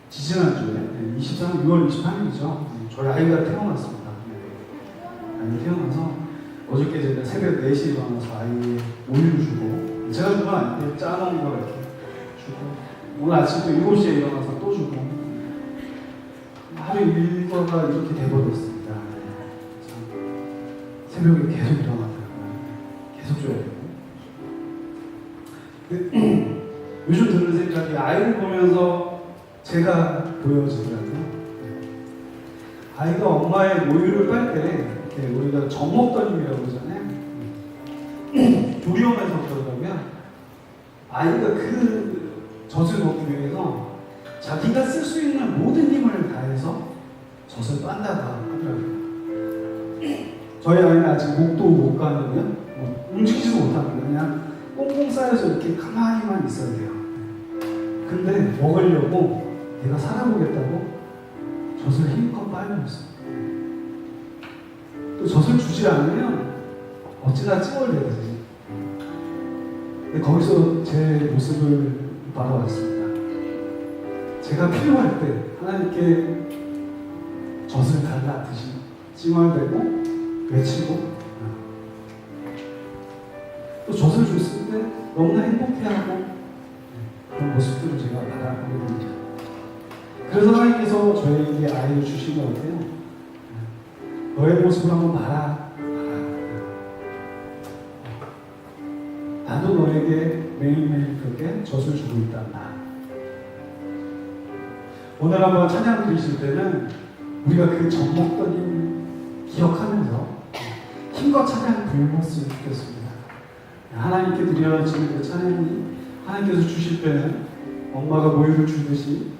지지난주에 6월 23일이죠. 저희 아이가 태어났습니다. 아이가 태어나서 어저께 제가 새벽 4시에 일어나서 아이의 모유를 주고, 제가 준 건 아닌데 짜놓은 거 이렇게 주고, 오늘 아침도 7시에 일어나서 또 주고, 하루 일과가 이렇게 돼버렸습니다. 새벽에 계속 일어나더라고요. 계속 줘야 되고. 요즘 드는 생각이, 아이를 보면서 제가 보여지더라고요. 아이가 엄마의 모유를 빨 때 우리가 젖먹더님이라고 그러잖아요. 조리원에서 그러더라고요. 아이가 그 젖을 먹기 위해서 자기가 쓸 수 있는 모든 힘을 다해서 젖을 빤다고 하더라고요. 저희 아이는 아직 목도 못 가는데요. 움직이지도 못합니다. 그냥 꽁꽁 쌓여서 이렇게 가만히만 있어야 돼요. 근데 먹으려고 내가 살아보겠다고 젖을 힘껏 빨면서, 또 젖을 주지 않으면 어찌나 찡얼대지. 근데 거기서 제 모습을 바라봤습니다. 제가 필요할 때 하나님께 젖을 달라 듯이 찡얼대고 외치고, 또 젖을 줬을 때 너무나 행복해하고, 그런 모습들을 제가 바라보게 됩니다. 그래서 하나님께서 저에게 아이를 주신 것 같아요. 너의 모습을 한번 봐라. 나도 너에게 매일매일 그렇게 젖을 주고 있다. 오늘 한번 찬양 드리실 때는 우리가 그 젖 먹던 힘을 기억하면서 힘과 찬양 부르셨으면 좋겠습니다. 하나님께 드려지는 그 찬양이 하나님께서 주실 때는 엄마가 모유를 주듯이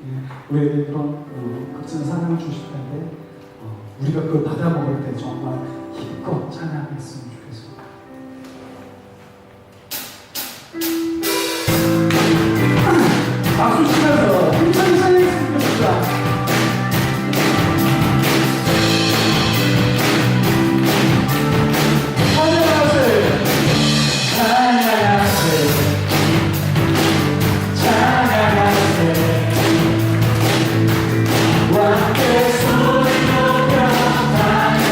우리에게 그런 값진 사랑을 주실 텐데, 우리가 그걸 받아 먹을 때 정말 힘껏 찬양했으면 좋겠습니다. 박수 치면서 힘차게 찬양했으면 좋겠습니다. 함께 소리 높여 찬양을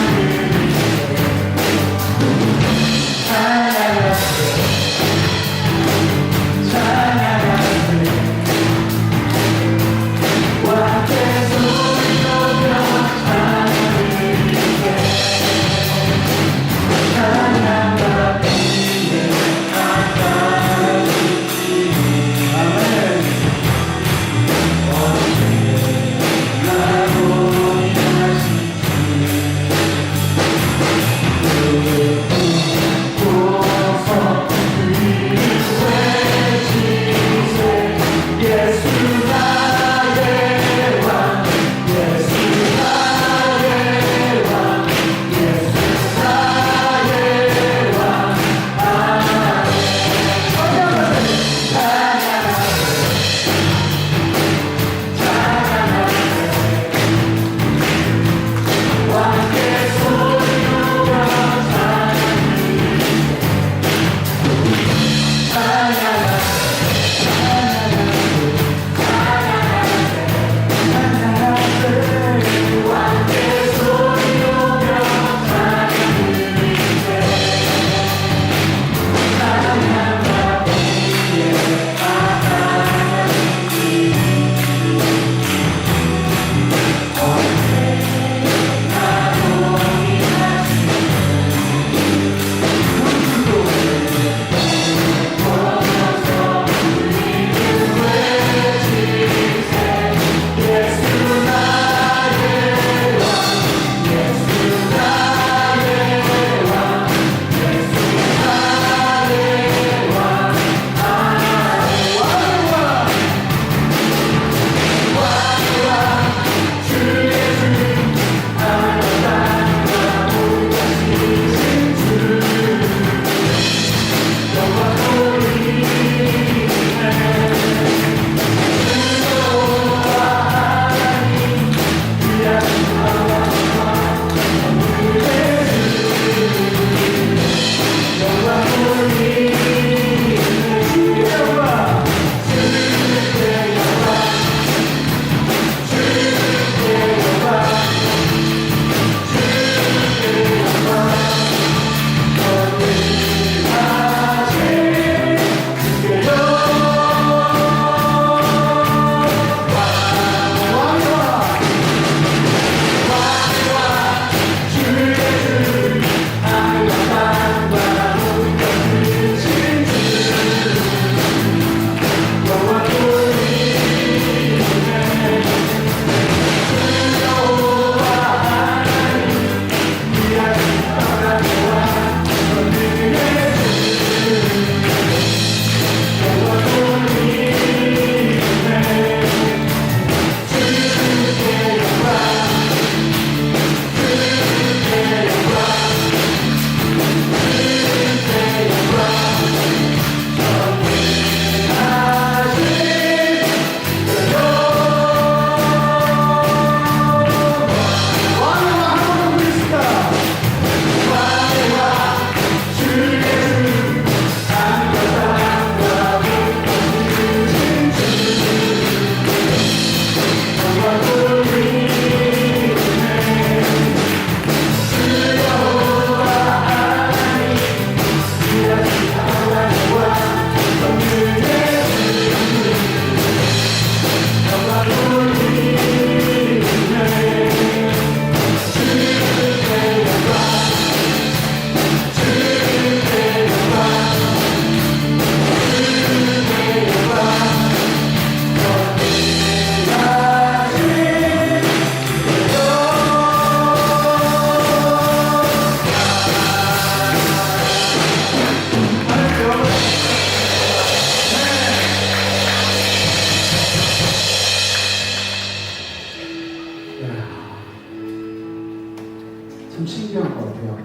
신기한 것 같아요.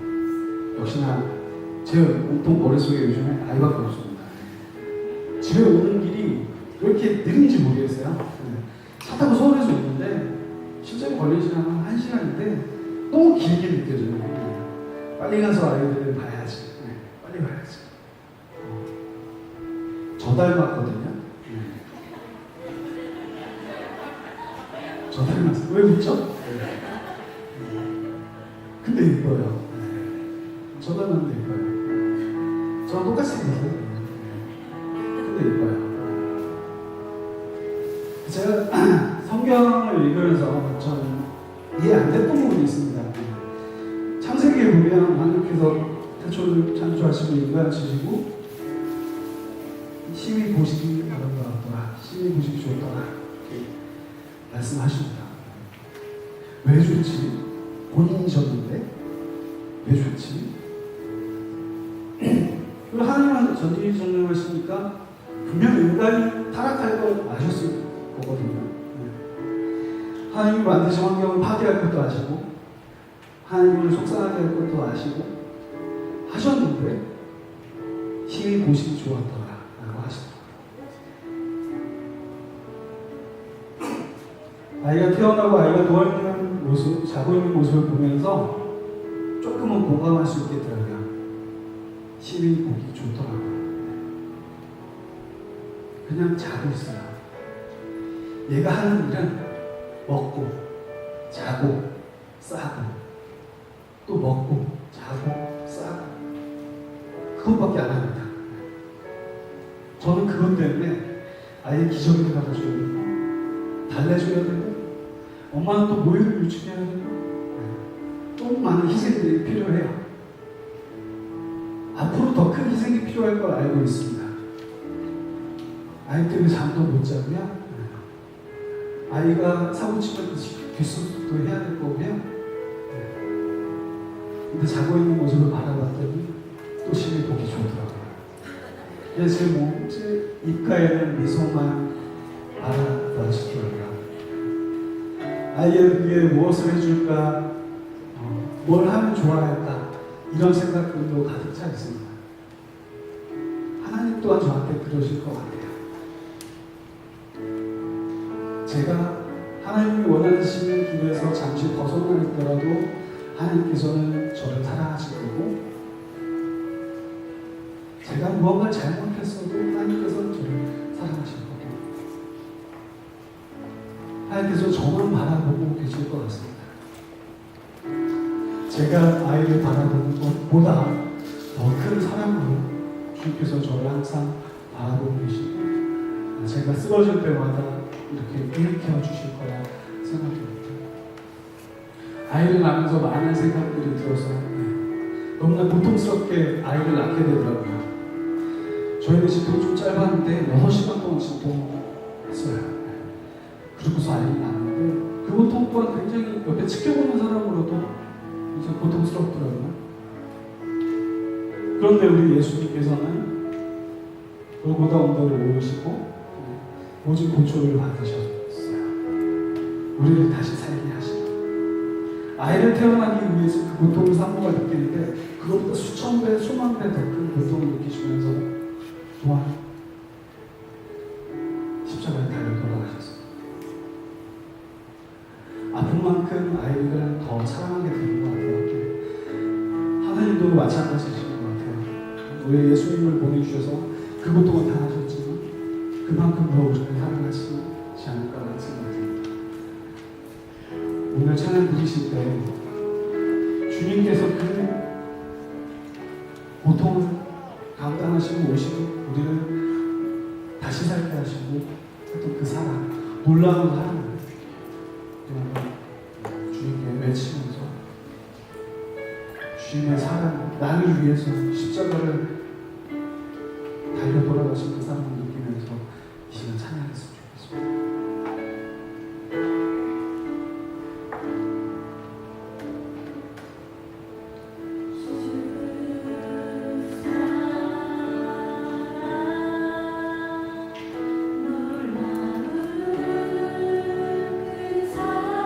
네. 역시나 제 온통 머릿속에 요즘에 아이밖에 없습니다. 집에 오는 길이 왜 이렇게 느린지 모르겠어요. 네. 차 타고 서울에서 오는데 실제로 걸리는 시간은 1시간인데 너무 길게 느껴져요. 네. 빨리 가서 아이들을 봐야지. 네. 빨리 봐야지. 저 닮았거든요. 네. 저 닮았어요. 왜 웃죠? 근데 이뻐요. 저 닮았는데 이뻐요. 저랑 똑같이 생겼어요. 근데 이뻐요. 제가 성경을 읽으면서 저는 이해 안 됐던 부분이 있습니다. 창세기에 보면 하나님께서 태초를 창조하시고 인간을 지시고 심히 보시기 아름다웠더라, 심히 보시기 좋더라 이렇게 말씀하십니다. 왜 좋지? 본인이셨는데 왜 좋지? 그리고 하나님은 전지전능하시니까 분명 인간이 타락할 걸 아셨을 거거든요. 하나님이 만드신 환경을 파괴할 것도 아시고 하나님을 속상하게 할 것도 아시고 하셨는데 힘이 보시기 좋았더라 라고 하시더라고요. 아이가 태어나고 아이가 누워있는 모습, 자고 있는 모습을 보면서 조금은 공감할 수 있겠더라고요. 힘이 보기 좋더라고요. 그냥 자고 있어요. 얘가 하는 일은 먹고 자고 싸고 또 먹고 자고 싸고 그것밖에 안 합니다. 저는 그것 때문에 아이의 기저귀를 갖다줘야 되고 달래줘야 되고 엄마는 또 모유를 유치해야 되고 또 많은 희생들이 필요해요. 앞으로 더 큰 희생이 필요할 걸 알고 있습니다. 아이 때문에 잠도 못 자고요. 아이가 사고치면 뒷수습도 해야 될 거고요. 근데 자고 있는 모습을 바라봤더니 또 심히 보기 좋더라고요. 그래서 제 입가에는 미소만 바라봐주더라고요. 아이를 위해 무엇을 해줄까, 뭘 하면 좋아할까, 이런 생각들도 가득 차 있습니다. 하나님 또한 저한테 그러실 것 같아요. 제가 하나님이 원하시는 길에서 잠시 벗어나 있더라도 하나님께서는 저를 사랑하실 거고, 제가 무언가 잘못했어도 하나님께서는 저를 사랑하실 거고, 하나님께서 저만 바라보고 계실 것 같습니다. 제가 아이를 바라보는 것보다 더 큰 사랑으로 주께서 저를 항상 바라보고 계시고, 제가 쓰러질 때마다 이렇게 일으켜 주실 거라 생각합니다. 아이를 낳으면서 많은 생각들이 들어서 너무나 고통스럽게 아이를 낳게 되더라고요. 저희는 진통 좀 짧았는데 6시간 동안 진통했어요. 그러고서 아이를 낳았는데 그 고통 또한 굉장히 옆에 지켜보는 사람으로도 이제 고통스럽더라고요. 그런데 우리 예수님께서는 골고다 언덕을 오르시고 오직 고초를 받으셨어요. 우리를 다시 살게 하시고 아이를 태어나기 위해서 그 고통을 산모가 느끼는데 그것보다 수천 배, 수만 배 더 큰 고통을 느끼시면서 또한 십자가에 달려 돌아가셨어요. 아픈 만큼 아이를 더 사랑하게 되는 것 같아요. 하나님도 마찬가지신 것 같아요. 우리 예수님을 보내주셔서 그 고통을 당하셨지만 그만큼 더 우리를 사랑하시지 않을까라는 생각이 듭니다. 오늘 찬양 부르실 때 주님께서 그 고통을 감당하시고 오시고 우리를 다시 살게 하시고 또 그 사랑, 놀라운 사랑을 주님께 외치면서 주님의 사랑, 나를 위해서 십자가를 달려 돌아가신 그 사랑을 느끼면서 이 시간 찬양했으면 좋겠습니다. 놀라운 그 사랑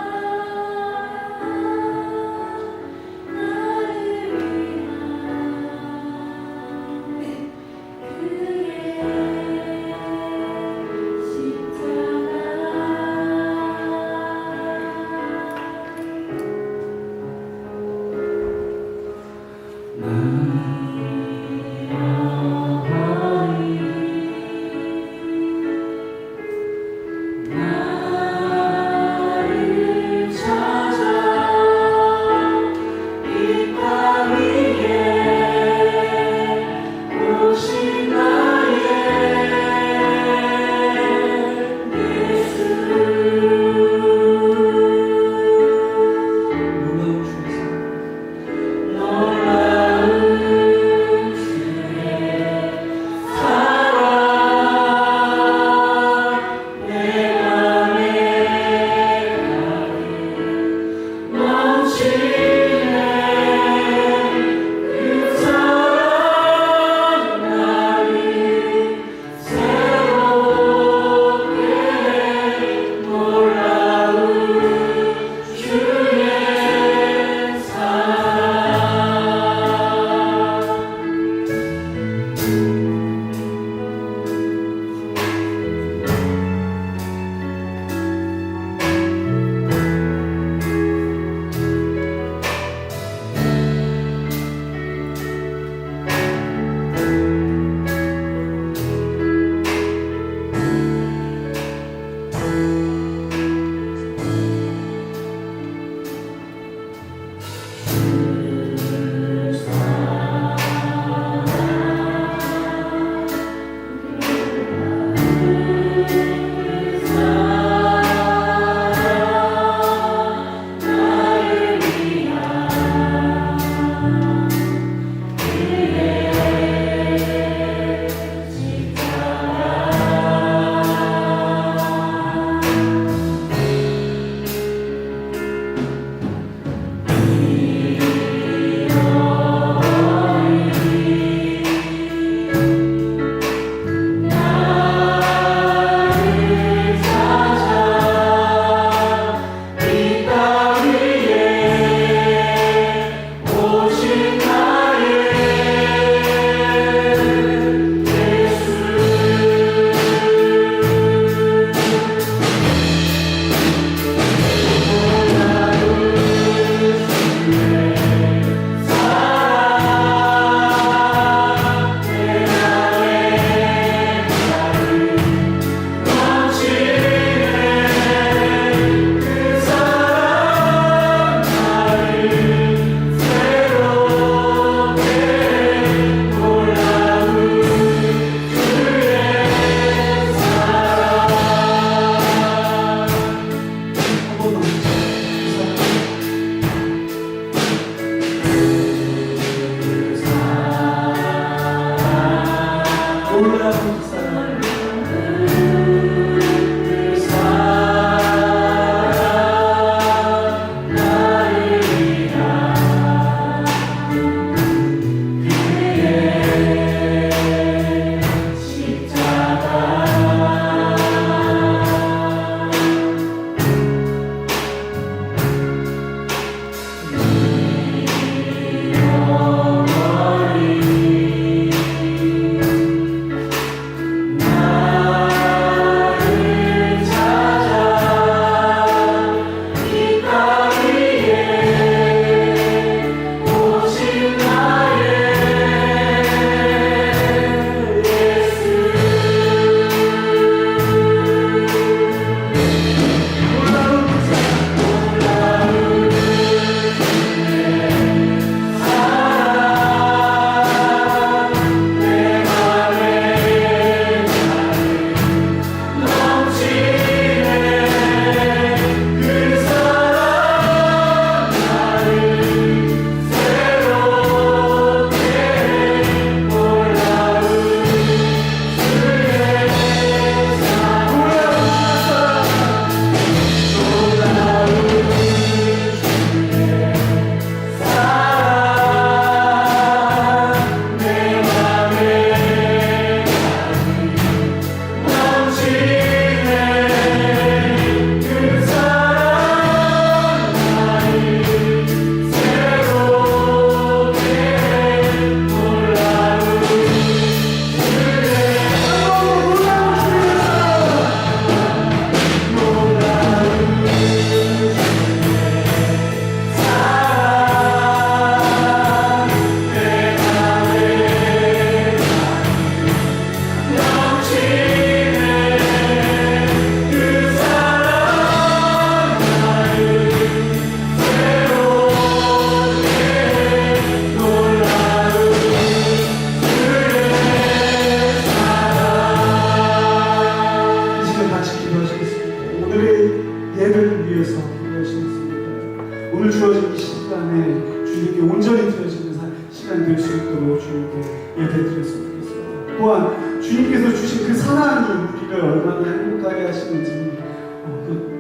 행복하게 하시는지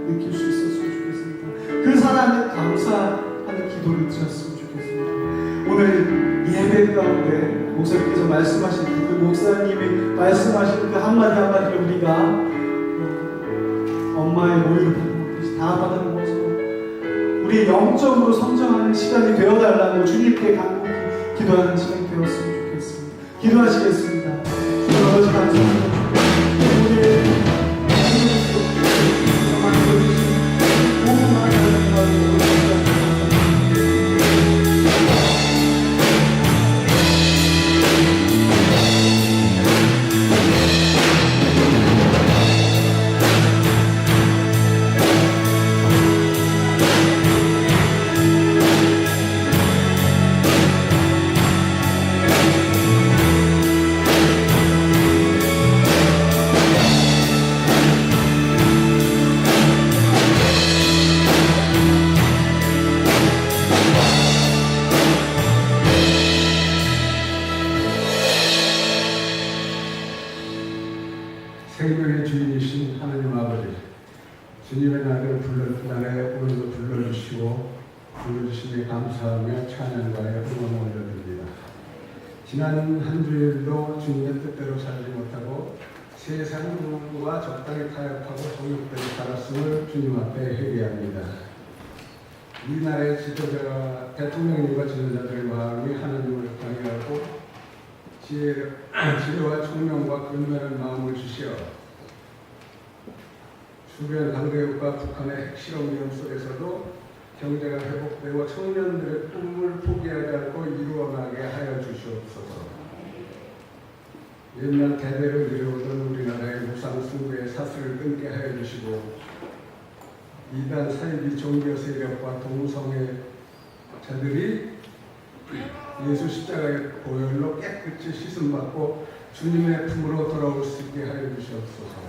느낄 수 있었으면 좋겠습니다. 그 사랑에 감사하는 기도를 드렸으면 좋겠습니다. 오늘 예배 가운데 목사님께서 말씀하신 그 목사님이 말씀하신 그 한마디 한마디를 우리가 엄마의 모유를 받는 다 받아먹어서 우리 영적으로 성장하는 시간이 되어달라고 주님께 간곡히 기도하는 시간이 되었으면 좋겠습니다. 기도하시겠습니다. 주님 아버지 감사합니다. 생명의 주인이신 하나님 아버지, 주님의 날을 날에 오늘도 불러주시고 불러주시니 감사하며 찬양과의 응원을 올려드립니다. 지난 한 주일도 주님의 뜻대로 살지 못하고 세상과 적당히 타협하고 정욕되게 살았음을 주님 앞에 회개합니다. 이 나라의 지도자가 대통령님과 지도자들의 마음이 하나님을 경외하고 지혜와 총명과 근면한 마음을 주시어 주변 강대국과 북한의 핵실험 위험 속에서도 경제가 회복되고 청년들의 꿈을 포기하지 않고 이루어나게 하여 주시옵소서. 옛날 대대로 이루어오던 우리나라의 무상 승부의 사슬을 끊게 하여 주시고 이단 사이비 종교 세력과 동성애 자들이 예수 십자가의 보혈로 깨끗이 씻음받고 주님의 품으로 돌아올 수 있게 하여 주시옵소서.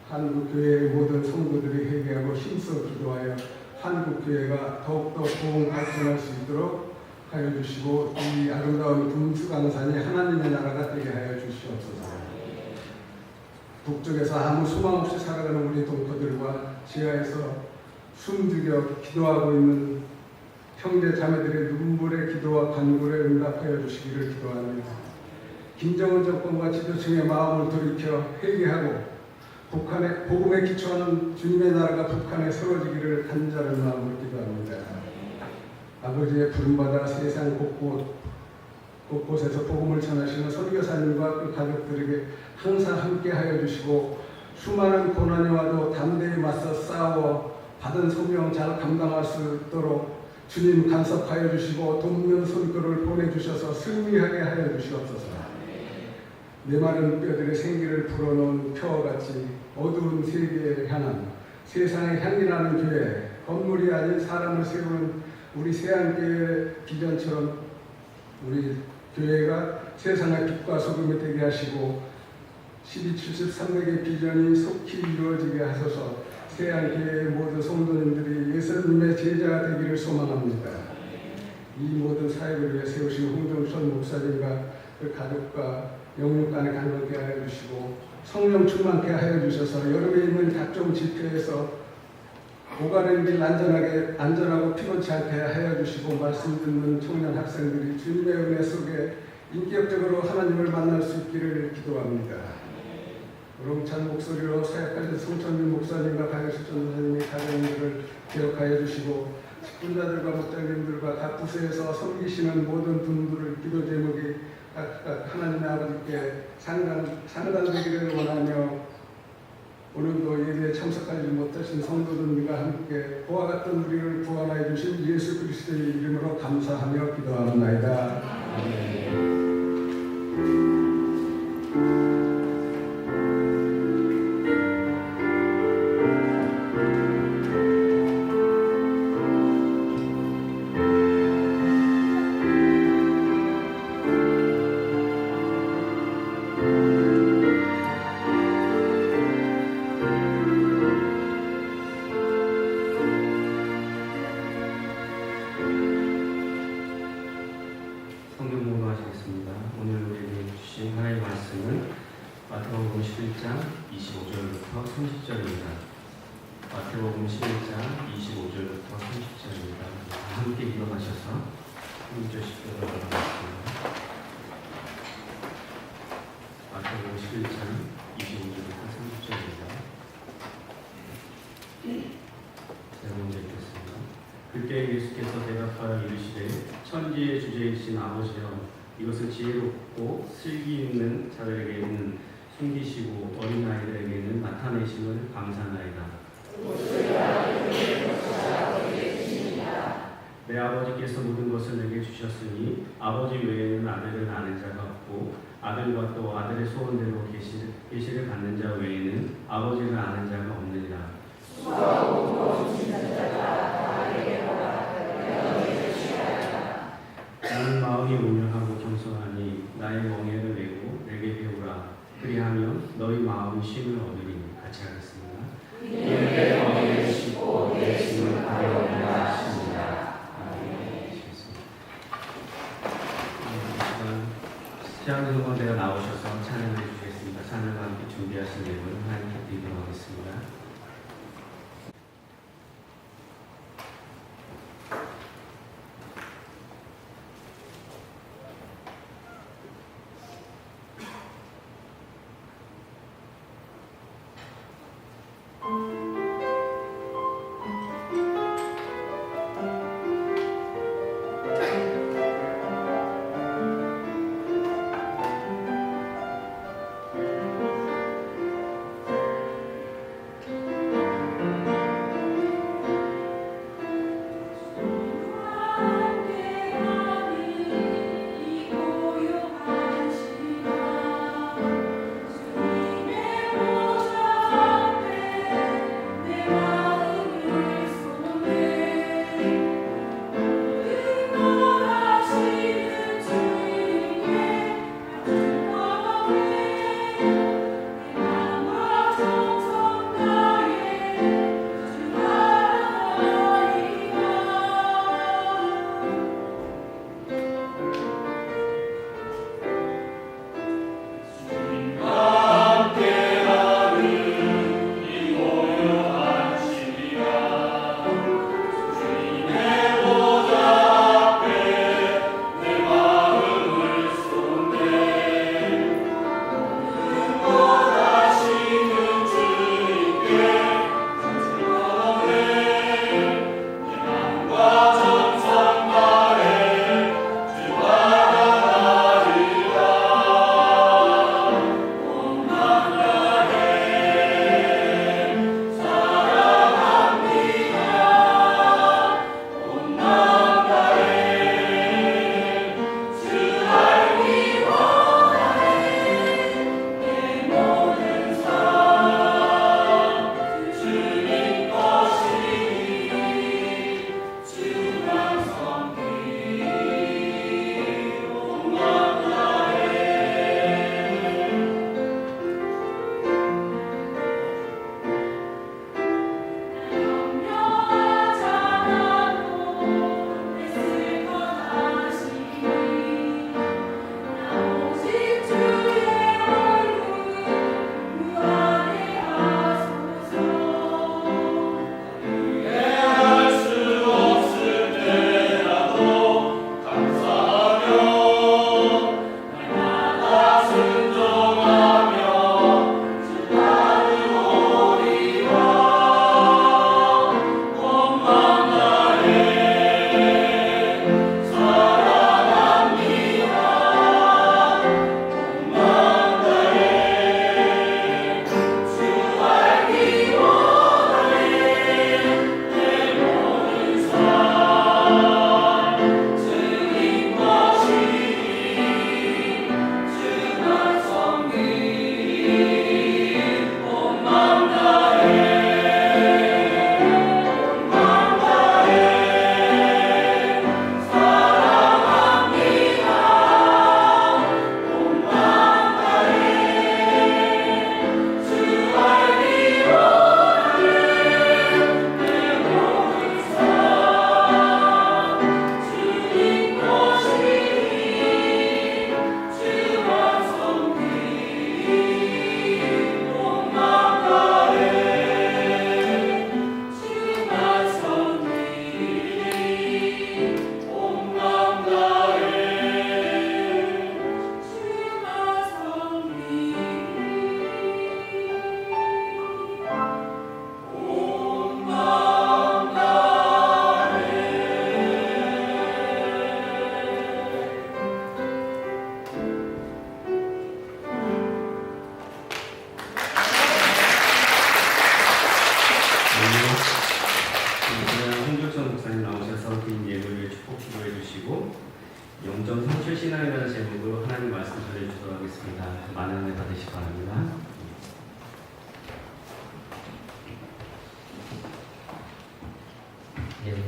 한국교회의 모든 성도들이 회개하고 힘써 기도하여 한국교회가 더욱더 보험 발전할 수 있도록 하여 주시고 이 아름다운 금수강산이 하나님의 나라가 되게 하여 주시옵소서. 북쪽에서 아무 소망 없이 살아가는 우리 동포들과 지하에서 숨죽여 기도하고 있는 형제 자매들의 눈물의 기도와 간구를 응답하여 주시기를 기도합니다. 김정은 정권과 지도층의 마음을 돌이켜 회개하고 북한의 복음에 기초하는 주님의 나라가 북한에 세워지기를 간절한 마음으로 기도합니다. 아버지의 부름받아 세상 곳곳에서 복음을 전하시는 선교사님과 그 가족들에게 항상 함께하여 주시고 수많은 고난이 와도 담대히 맞서 싸워 받은 소명 잘 감당할 수 있도록 주님 간섭하여 주시고 돕는 손길을 보내주셔서 승리하게 하여 주시옵소서. 메마른 뼈들의 생기를 불어넣은 표와같이 어두운 세계에 향한 세상의 향기 나는 교회, 건물이 아닌 사람을 세우는 우리 세안교회의 비전처럼 우리 교회가 세상의 빛과 소금이 되게 하시고 1273맥의 비전이 속히 이루어지게 하소서. 세안교회의 모든 성도님들이 예수님의 제자가 되기를 소망합니다. 이 모든 사역을 위해 세우신 홍정천 목사님과 그 가족과 영육간에 간절하게 하여 주시고 성령 충만케 하여 주셔서 여름에 있는 각종 집회에서 오가는 길 안전하고 피곤치 않게 하여 주시고 말씀 듣는 청년 학생들이 주님의 은혜 속에 인격적으로 하나님을 만날 수 있기를 기도합니다. 우렁찬 목소리로 사역하신 송천민 목사님과 강혜수 전도사님의 가정들을 기억하여 주시고 직분자들과 목장님들과 각 부서에서 섬기시는 모든 분들을 기도 제목이 각각 하나님의 아버지께 상달되기를 원하며 오늘도 예배에 참석하지 못하신 성도들과 함께 보아 같은 우리를 구원하여 주신 예수 그리스도의 이름으로 감사하며 기도하옵나이다. 아멘. 30절입니다. 마태복음 11장 25절부터 30절입니다. 함께 일어나셔서 6절 10절을 읽겠습니다. 마태복음 11장 25절부터 30절입니다. 제가 먼저 읽겠습니다. 그때 예수께서 대답하여 이르시되 천지의 주제이신 아버지여 이것을 지혜롭고 슬기 있는 자들에게는 숨기시고 어린아이들에게는 나타내심을 감사하나이다. 내 아버지께서 모든 것을 내게 주셨으니 아버지 외에는 아들을 아는 자가 없고 아들과 또 아들의 소원대로 계시를 받는 자 외에는 아버지를 아는 자가 없느니라. 나는 마음이 온유하고 겸손하니 나의 멍에를 메고 내게 배우라. 그리하면 너희 마음이 쉼을 얻으리니. 같이 하겠습니다. 내 멍에를 씻고 내 짐을 가벼우리라 하십니다. 아멘. 시간 성공대가 나오셔서 찬양해 주시겠습니다. 찬양과 함께 준비하신 내용을 하나님께 드리도록 하겠습니다.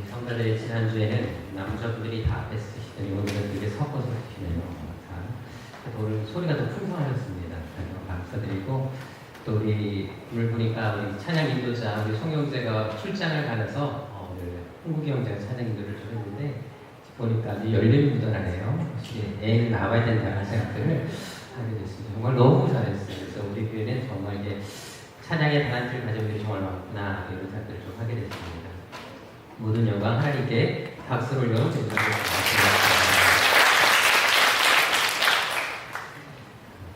성가들의 지난주에는 남자분들이 다 앞에 쓰시더니 오늘은 되게 섞어서 쓰시네요. 오늘 소리가 더 풍성하셨습니다. 감사드리고 또 우리 오늘 보니까 우리 찬양 인도자 우리 송영재가 출장을 가면서 오늘 홍국이 형제가 찬양 인도를 좀 했는데 보니까 아주 열림이 묻어나네요. 확실히 애는 나와야 된다는 생각들을 하게 됐습니다. 정말 너무 잘했어요. 그래서 우리 교회는 정말 이게 찬양의 달란트를 가진 분들이 정말 많구나 이런 생각들을 좀 하게 됐습니다. 모든 영광 하나님께 박수를 올려 드리겠습니다.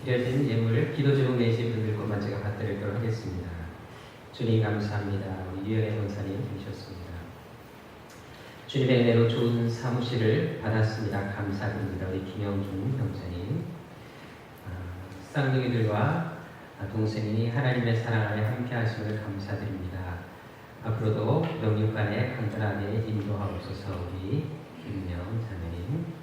드려진 예물 기도 제목 내신 분들 것만 제가 받드리도록 하겠습니다. 주님 감사합니다. 우리 유영애 권사님 계셨습니다. 주님의 은혜로 좋은 사무실을 받았습니다. 감사드립니다. 우리 김영준 형사님, 쌍둥이들과 동생이 하나님의 사랑 안에 함께 하심을 감사드립니다. 앞으로도 영육간에 간절하게 인도하옵소서. 우리 김명 자매님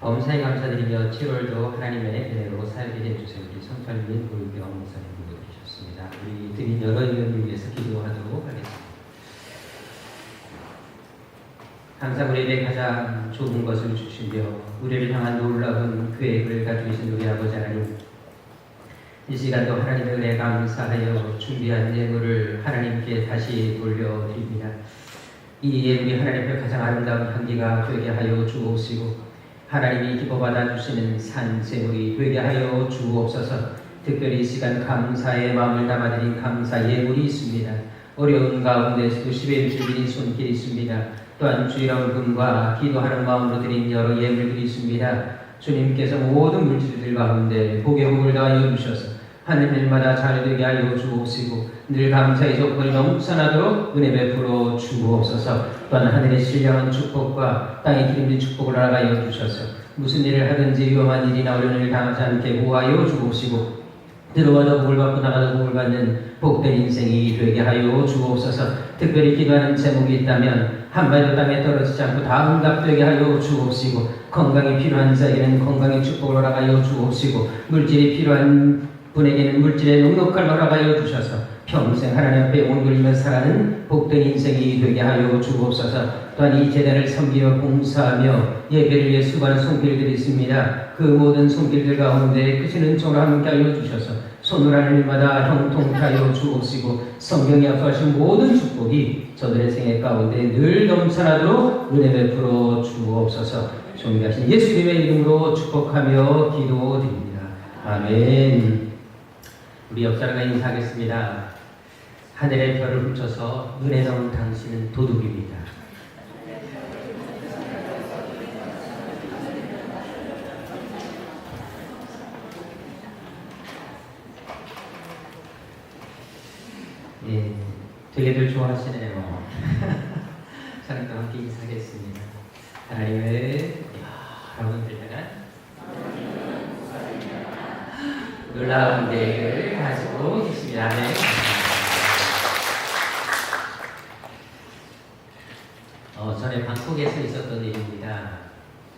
범사에 감사드리며 7월도 하나님의 은혜로 살게 해주세요. 우리 성철민 고유병 목사님도 계셨습니다. 우리 드린 여러 의원을 위해서 기도하도록 하겠습니다. 항상 우리에게 가장 좋은 것을 주시며 우리를 향한 놀라운 계획을 가지고 계신 우리 아버지 하나님, 이 시간도 하나님의 은혜 감사하여 준비한 예물을 하나님께 다시 돌려드립니다. 이 예물이 하나님 앞에 가장 아름다운 향기가 되게 하여 주옵시고 하나님이 기뻐받아 주시는 산제물이 되게 하여 주옵소서. 특별히 이 시간 감사의 마음을 담아드린 감사 예물이 있습니다. 어려운 가운데서도 10의 주민이 손길이 있습니다. 또한 주일의 금과 기도하는 마음으로 드린 여러 예물들이 있습니다. 주님께서 모든 물질들 가운데 복의 복을 더하여 주셔서 하는 일마다 잘 되게 하여 주옵시고 늘 감사의 조건이 넘쳐나도록 은혜 베풀어 주옵소서. 또한 하늘의 신령한 축복과 땅의 기름진 축복을 알아가여 주셔서 무슨 일을 하든지 위험한 일이나 어려운 일을 당하지 않게 보호하여 주옵시고 들어와도 복을 받고 나가도 복을 받는 복된 인생이 되게 하여 주옵소서. 특별히 기도하는 제목이 있다면 한 발도 땅에 떨어지지 않고 다 응답되게 하여 주옵시고 건강이 필요한 자에게는 건강의 축복을 허락하여 주옵시고 물질이 필요한 분에게는 물질의 넉넉한 허락하여 주셔서 평생 하나님 앞에 온돌리며 살아가는 복된 인생이 되게 하여 주옵소서. 또한 이 제단을 섬기며 봉사하며 예배를 위해 수많은 손길들이 있습니다. 그 모든 손길들 가운데 크시는 종으로 함께 하여 주셔서 손을 하는 일마다 형통케 하여 주옵시고 성경에 앞서하신 모든 축복이 저들의 생애 가운데 늘 넘쳐나도록 은혜 베풀어 주옵소서. 존귀하신 예수님의 이름으로 축복하며 기도드립니다. 아멘. 우리 옆사람과 인사하겠습니다. 하늘의 별을 훔쳐서 눈에 넣은 당신은 도둑입니다. 예, 되게들 좋아하시네요. 사랑과 함께 인사하겠습니다. 하나님을 여러분들 향한 놀라운 계획을 가지고 계십니다. 네. 전에 방콕에서 있었던 일입니다.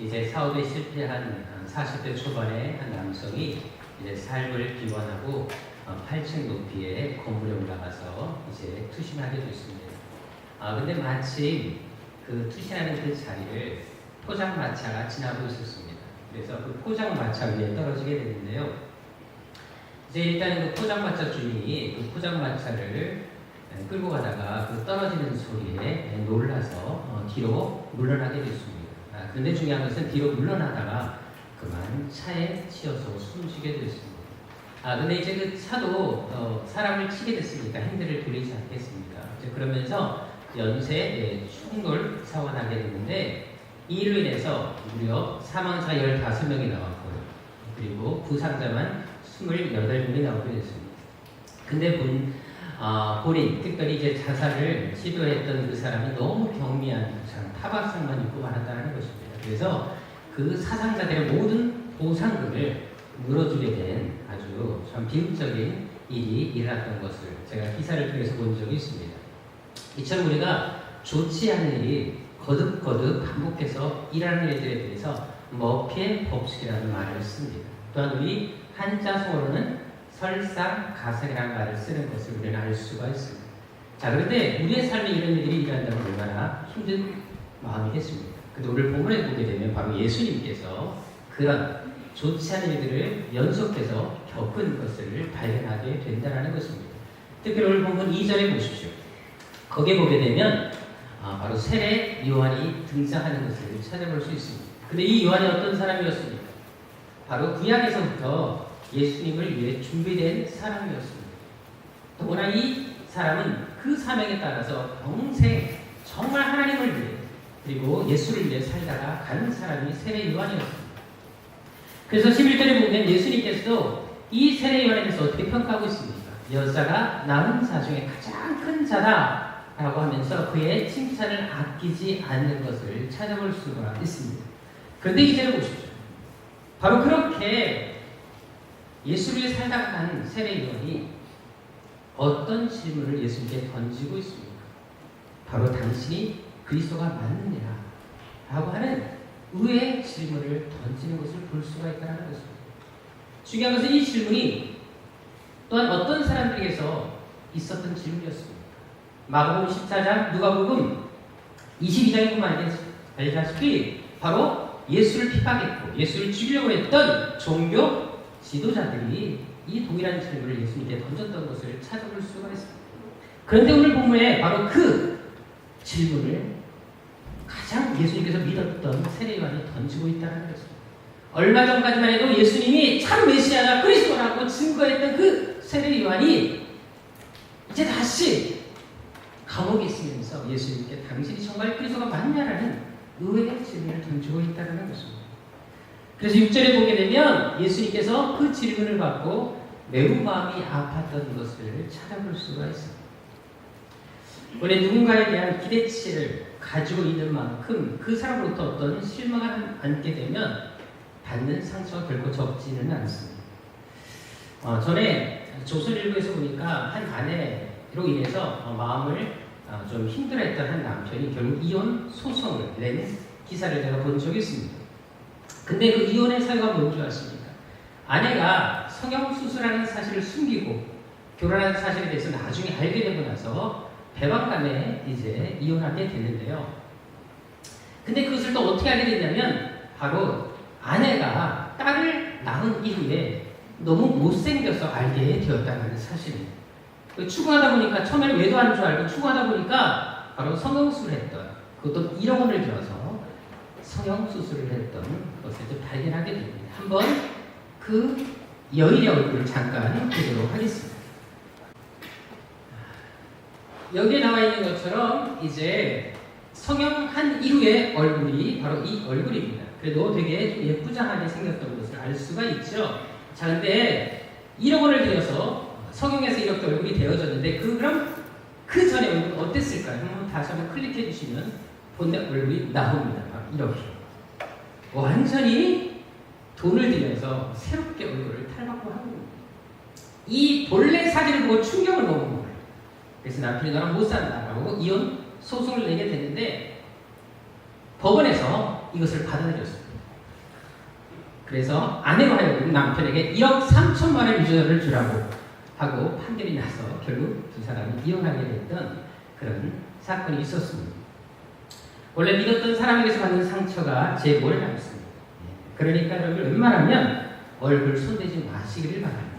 이제 사업에 실패한 40대 초반의 한 남성이 이제 삶을 기원하고 8층 높이의 건물에 올라가서 이제 투신하게 됐습니다. 근데 마침 그 투신하는 그 자리를 포장마차가 지나고 있었습니다. 그래서 그 포장마차 위에 떨어지게 됐는데요. 이제 일단은 그 포장마차 주인이 그 포장마차를 끌고 가다가 그 떨어지는 소리에 놀라서 뒤로 물러나게 됐습니다. 그런데 중요한 것은 뒤로 물러나다가 그만 차에 치여서 숨지게 됐습니다. 근데 이제 그 차도 사람을 치게 됐으니까 핸들을 돌리지 않겠습니까? 이제 그러면서 연쇄 충돌 사고가 나게 됐는데 이 일로 인해서 무려 사망자가 15명이 나왔고요. 그리고 부상자만 28명이 나오게 됐습니다. 근데 본인, 특별히 이제 자살을 시도했던 그 사람이 너무 경미한 부상, 타박상만 입고 말았다는 것입니다. 그래서 그 사상자들의 모든 보상금을 물어주게 된 아주 참 비극적인 일이 일어났던 것을 제가 기사를 통해서 본 적이 있습니다. 이처럼 우리가 좋지 않은 일이 거듭거듭 반복해서 일하는 일들에 대해서 머피의 법칙이라는 말을 씁니다. 또한 우리 한자성어로는 설상가상이라는 말을 쓰는 것을 우리는 알 수가 있습니다. 자, 그런데 우리의 삶에 이런 일들이 일어난다면 얼마나 힘든 마음이겠습니까? 근데 오늘 본문에 보게 되면 바로 예수님께서 그런 좋지 않은 일들을 연속해서 겪은 것을 발견하게 된다는 것입니다. 특히 오늘 본문 2절에 보십시오. 거기에 보게 되면 바로 세례 요한이 등장하는 것을 찾아볼 수 있습니다. 근데 이 요한이 어떤 사람이었습니까? 바로 구약에서부터 예수님을 위해 준비된 사람이었습니다. 더구나 이 사람은 그 사명에 따라서 평생 정말 하나님을 위해 그리고 예수를 위해 살다가 가는 사람이 세례 요한이었습니다. 그래서 11절에 보면 예수님께서도 이 세례 요한에 대해서 어떻게 평가하고 있습니까? 여자가 낳은 자 중에 가장 큰 자다 라고 하면서 그의 칭찬을 아끼지 않는 것을 찾아볼 수가 있습니다. 그런데 이제를 보십시오. 바로 그렇게 예수를 위해 살다가 간 세례 요한이 어떤 질문을 예수님께 던지고 있습니까? 바로 당신이 그리스도가 맞느냐 라고 하는 의의 질문을 던지는 것을 볼 수가 있다는 것입니다. 중요한 것은 이 질문이 또한 어떤 사람들에게서 있었던 질문이었습니다. 마가복음 14장, 누가복음 22장에뿐만 알다시피 바로 예수를 핍박했고 예수를 죽이려고 했던 종교 지도자들이 이 동일한 질문을 예수님께 던졌던 것을 찾아볼 수가 있습니다. 그런데 오늘 본문에 바로 그 질문을 가장 예수님께서 믿었던 세례 요한이 던지고 있다는 것입니다. 얼마 전까지만 해도 예수님이 참 메시아나 그리스도라고 증거했던 그 세례 요한이 이제 다시 감옥에 있으면서 예수님께 당신이 정말 그리스도가 맞냐라는 의외의 질문을 던지고 있다는 것입니다. 그래서 6절에 보게 되면 예수님께서 그 질문을 받고 매우 마음이 아팠던 것을 찾아볼 수가 있습니다. 원래 누군가에 대한 기대치를 가지고 있는 만큼 그 사람으로부터 어떤 실망을 안게 되면 받는 상처가 결코 적지는 않습니다. 전에 조선일보에서 보니까 한 아내로 인해서 마음을 좀 힘들어했던 한 남편이 결국 이혼 소송을 낸 기사를 제가 본 적이 있습니다. 근데 그 이혼의 사유가 뭔지 아십니까? 아내가 성형수술하는 사실을 숨기고 결혼하는 사실에 대해서 나중에 알게 되고 나서 배반감에 이제 이혼하게 됐는데요. 근데 그것을 또 어떻게 알게 됐냐면 바로 아내가 딸을 낳은 이후에 너무 못생겨서 알게 되었다는 사실입니다. 추구하다 보니까 처음에는 외도하는 줄 알고 추구하다 보니까 바로 성형수술을 했던 그것도 1억 원을 들여서 성형수술을 했던 것을 발견하게 됩니다. 한번 그 여인의 얼굴을 잠깐 보도록 하겠습니다. 여기에 나와 있는 것처럼 이제 성형한 이후의 얼굴이 바로 이 얼굴입니다. 그래도 되게 좀 예쁘장하게 생겼던 것을 알 수가 있죠. 자, 근데 1억 원을 들여서 성형해서 이렇게 얼굴이 되어졌는데 그럼 그 전에 얼굴은 어땠을까요? 한번 다시 한번 클릭해 주시면 본래 얼굴이 나옵니다. 바로 이렇게 완전히 돈을 들여서 새롭게 얼굴을 탈바꿈하는 겁니다. 이 본래 사진을 보고 충격을 먹은 거예요. 그래서 남편이 너랑 못 산다라고 이혼 소송을 내게 됐는데 법원에서 이것을 받아들였습니다. 그래서 아내로 하여금 남편에게 1억 3천만 원 유전을 주라고 하고 판결이 나서 결국 두 사람이 이혼하게 됐던 그런 사건이 있었습니다. 원래 믿었던 사람에게서 받는 상처가 제 모래 남습니다. 그러니까 여러분 웬만하면 얼굴 손대지 마시기를 바랍니다.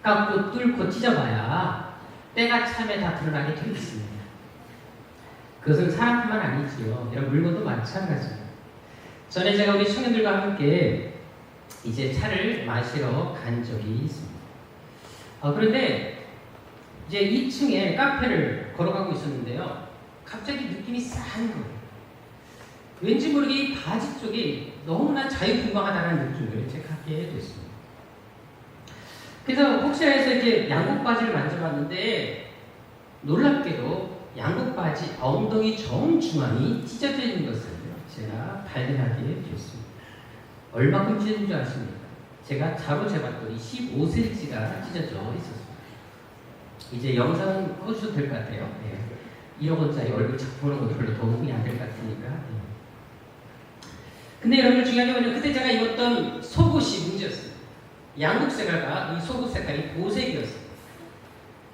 깎고 뚫고 찢어봐야 때가 참에 다 드러나게 되어 있습니다. 그것은 사람뿐만 아니지요. 이런 물건도 마찬가지입니다. 전에 제가 우리 청년들과 함께 이제 차를 마시러 간 적이 있습니다. 그런데 이제 2층에 카페를 걸어가고 있었는데요. 갑자기 느낌이 싸한 거예요. 왠지 모르게 이 바지 쪽이 너무나 자유분방하다는 느낌을 제가 갖게 됐습니다. 그래서 혹시나 해서 이렇게 양복 바지를 만져봤는데 놀랍게도 양복 바지 엉덩이 정중앙이 찢어져 있는 것을 제가 발견하게 되었습니다. 얼마큼 찢어진 줄 아십니까? 제가 자로 재봤더니 15cm가 찢어져 있었습니다. 이제 영상은 꺼주셔도 될 것 같아요. 네. 1억 원짜리 얼굴 착 보는 건 별로 도움이 안 될 것 같으니까. 네. 근데 여러분 중요한 게 뭐냐면 그때 제가 입었던 속옷이 문제였어요. 양복 색깔과 이 속옷 색깔이 보색이었어요.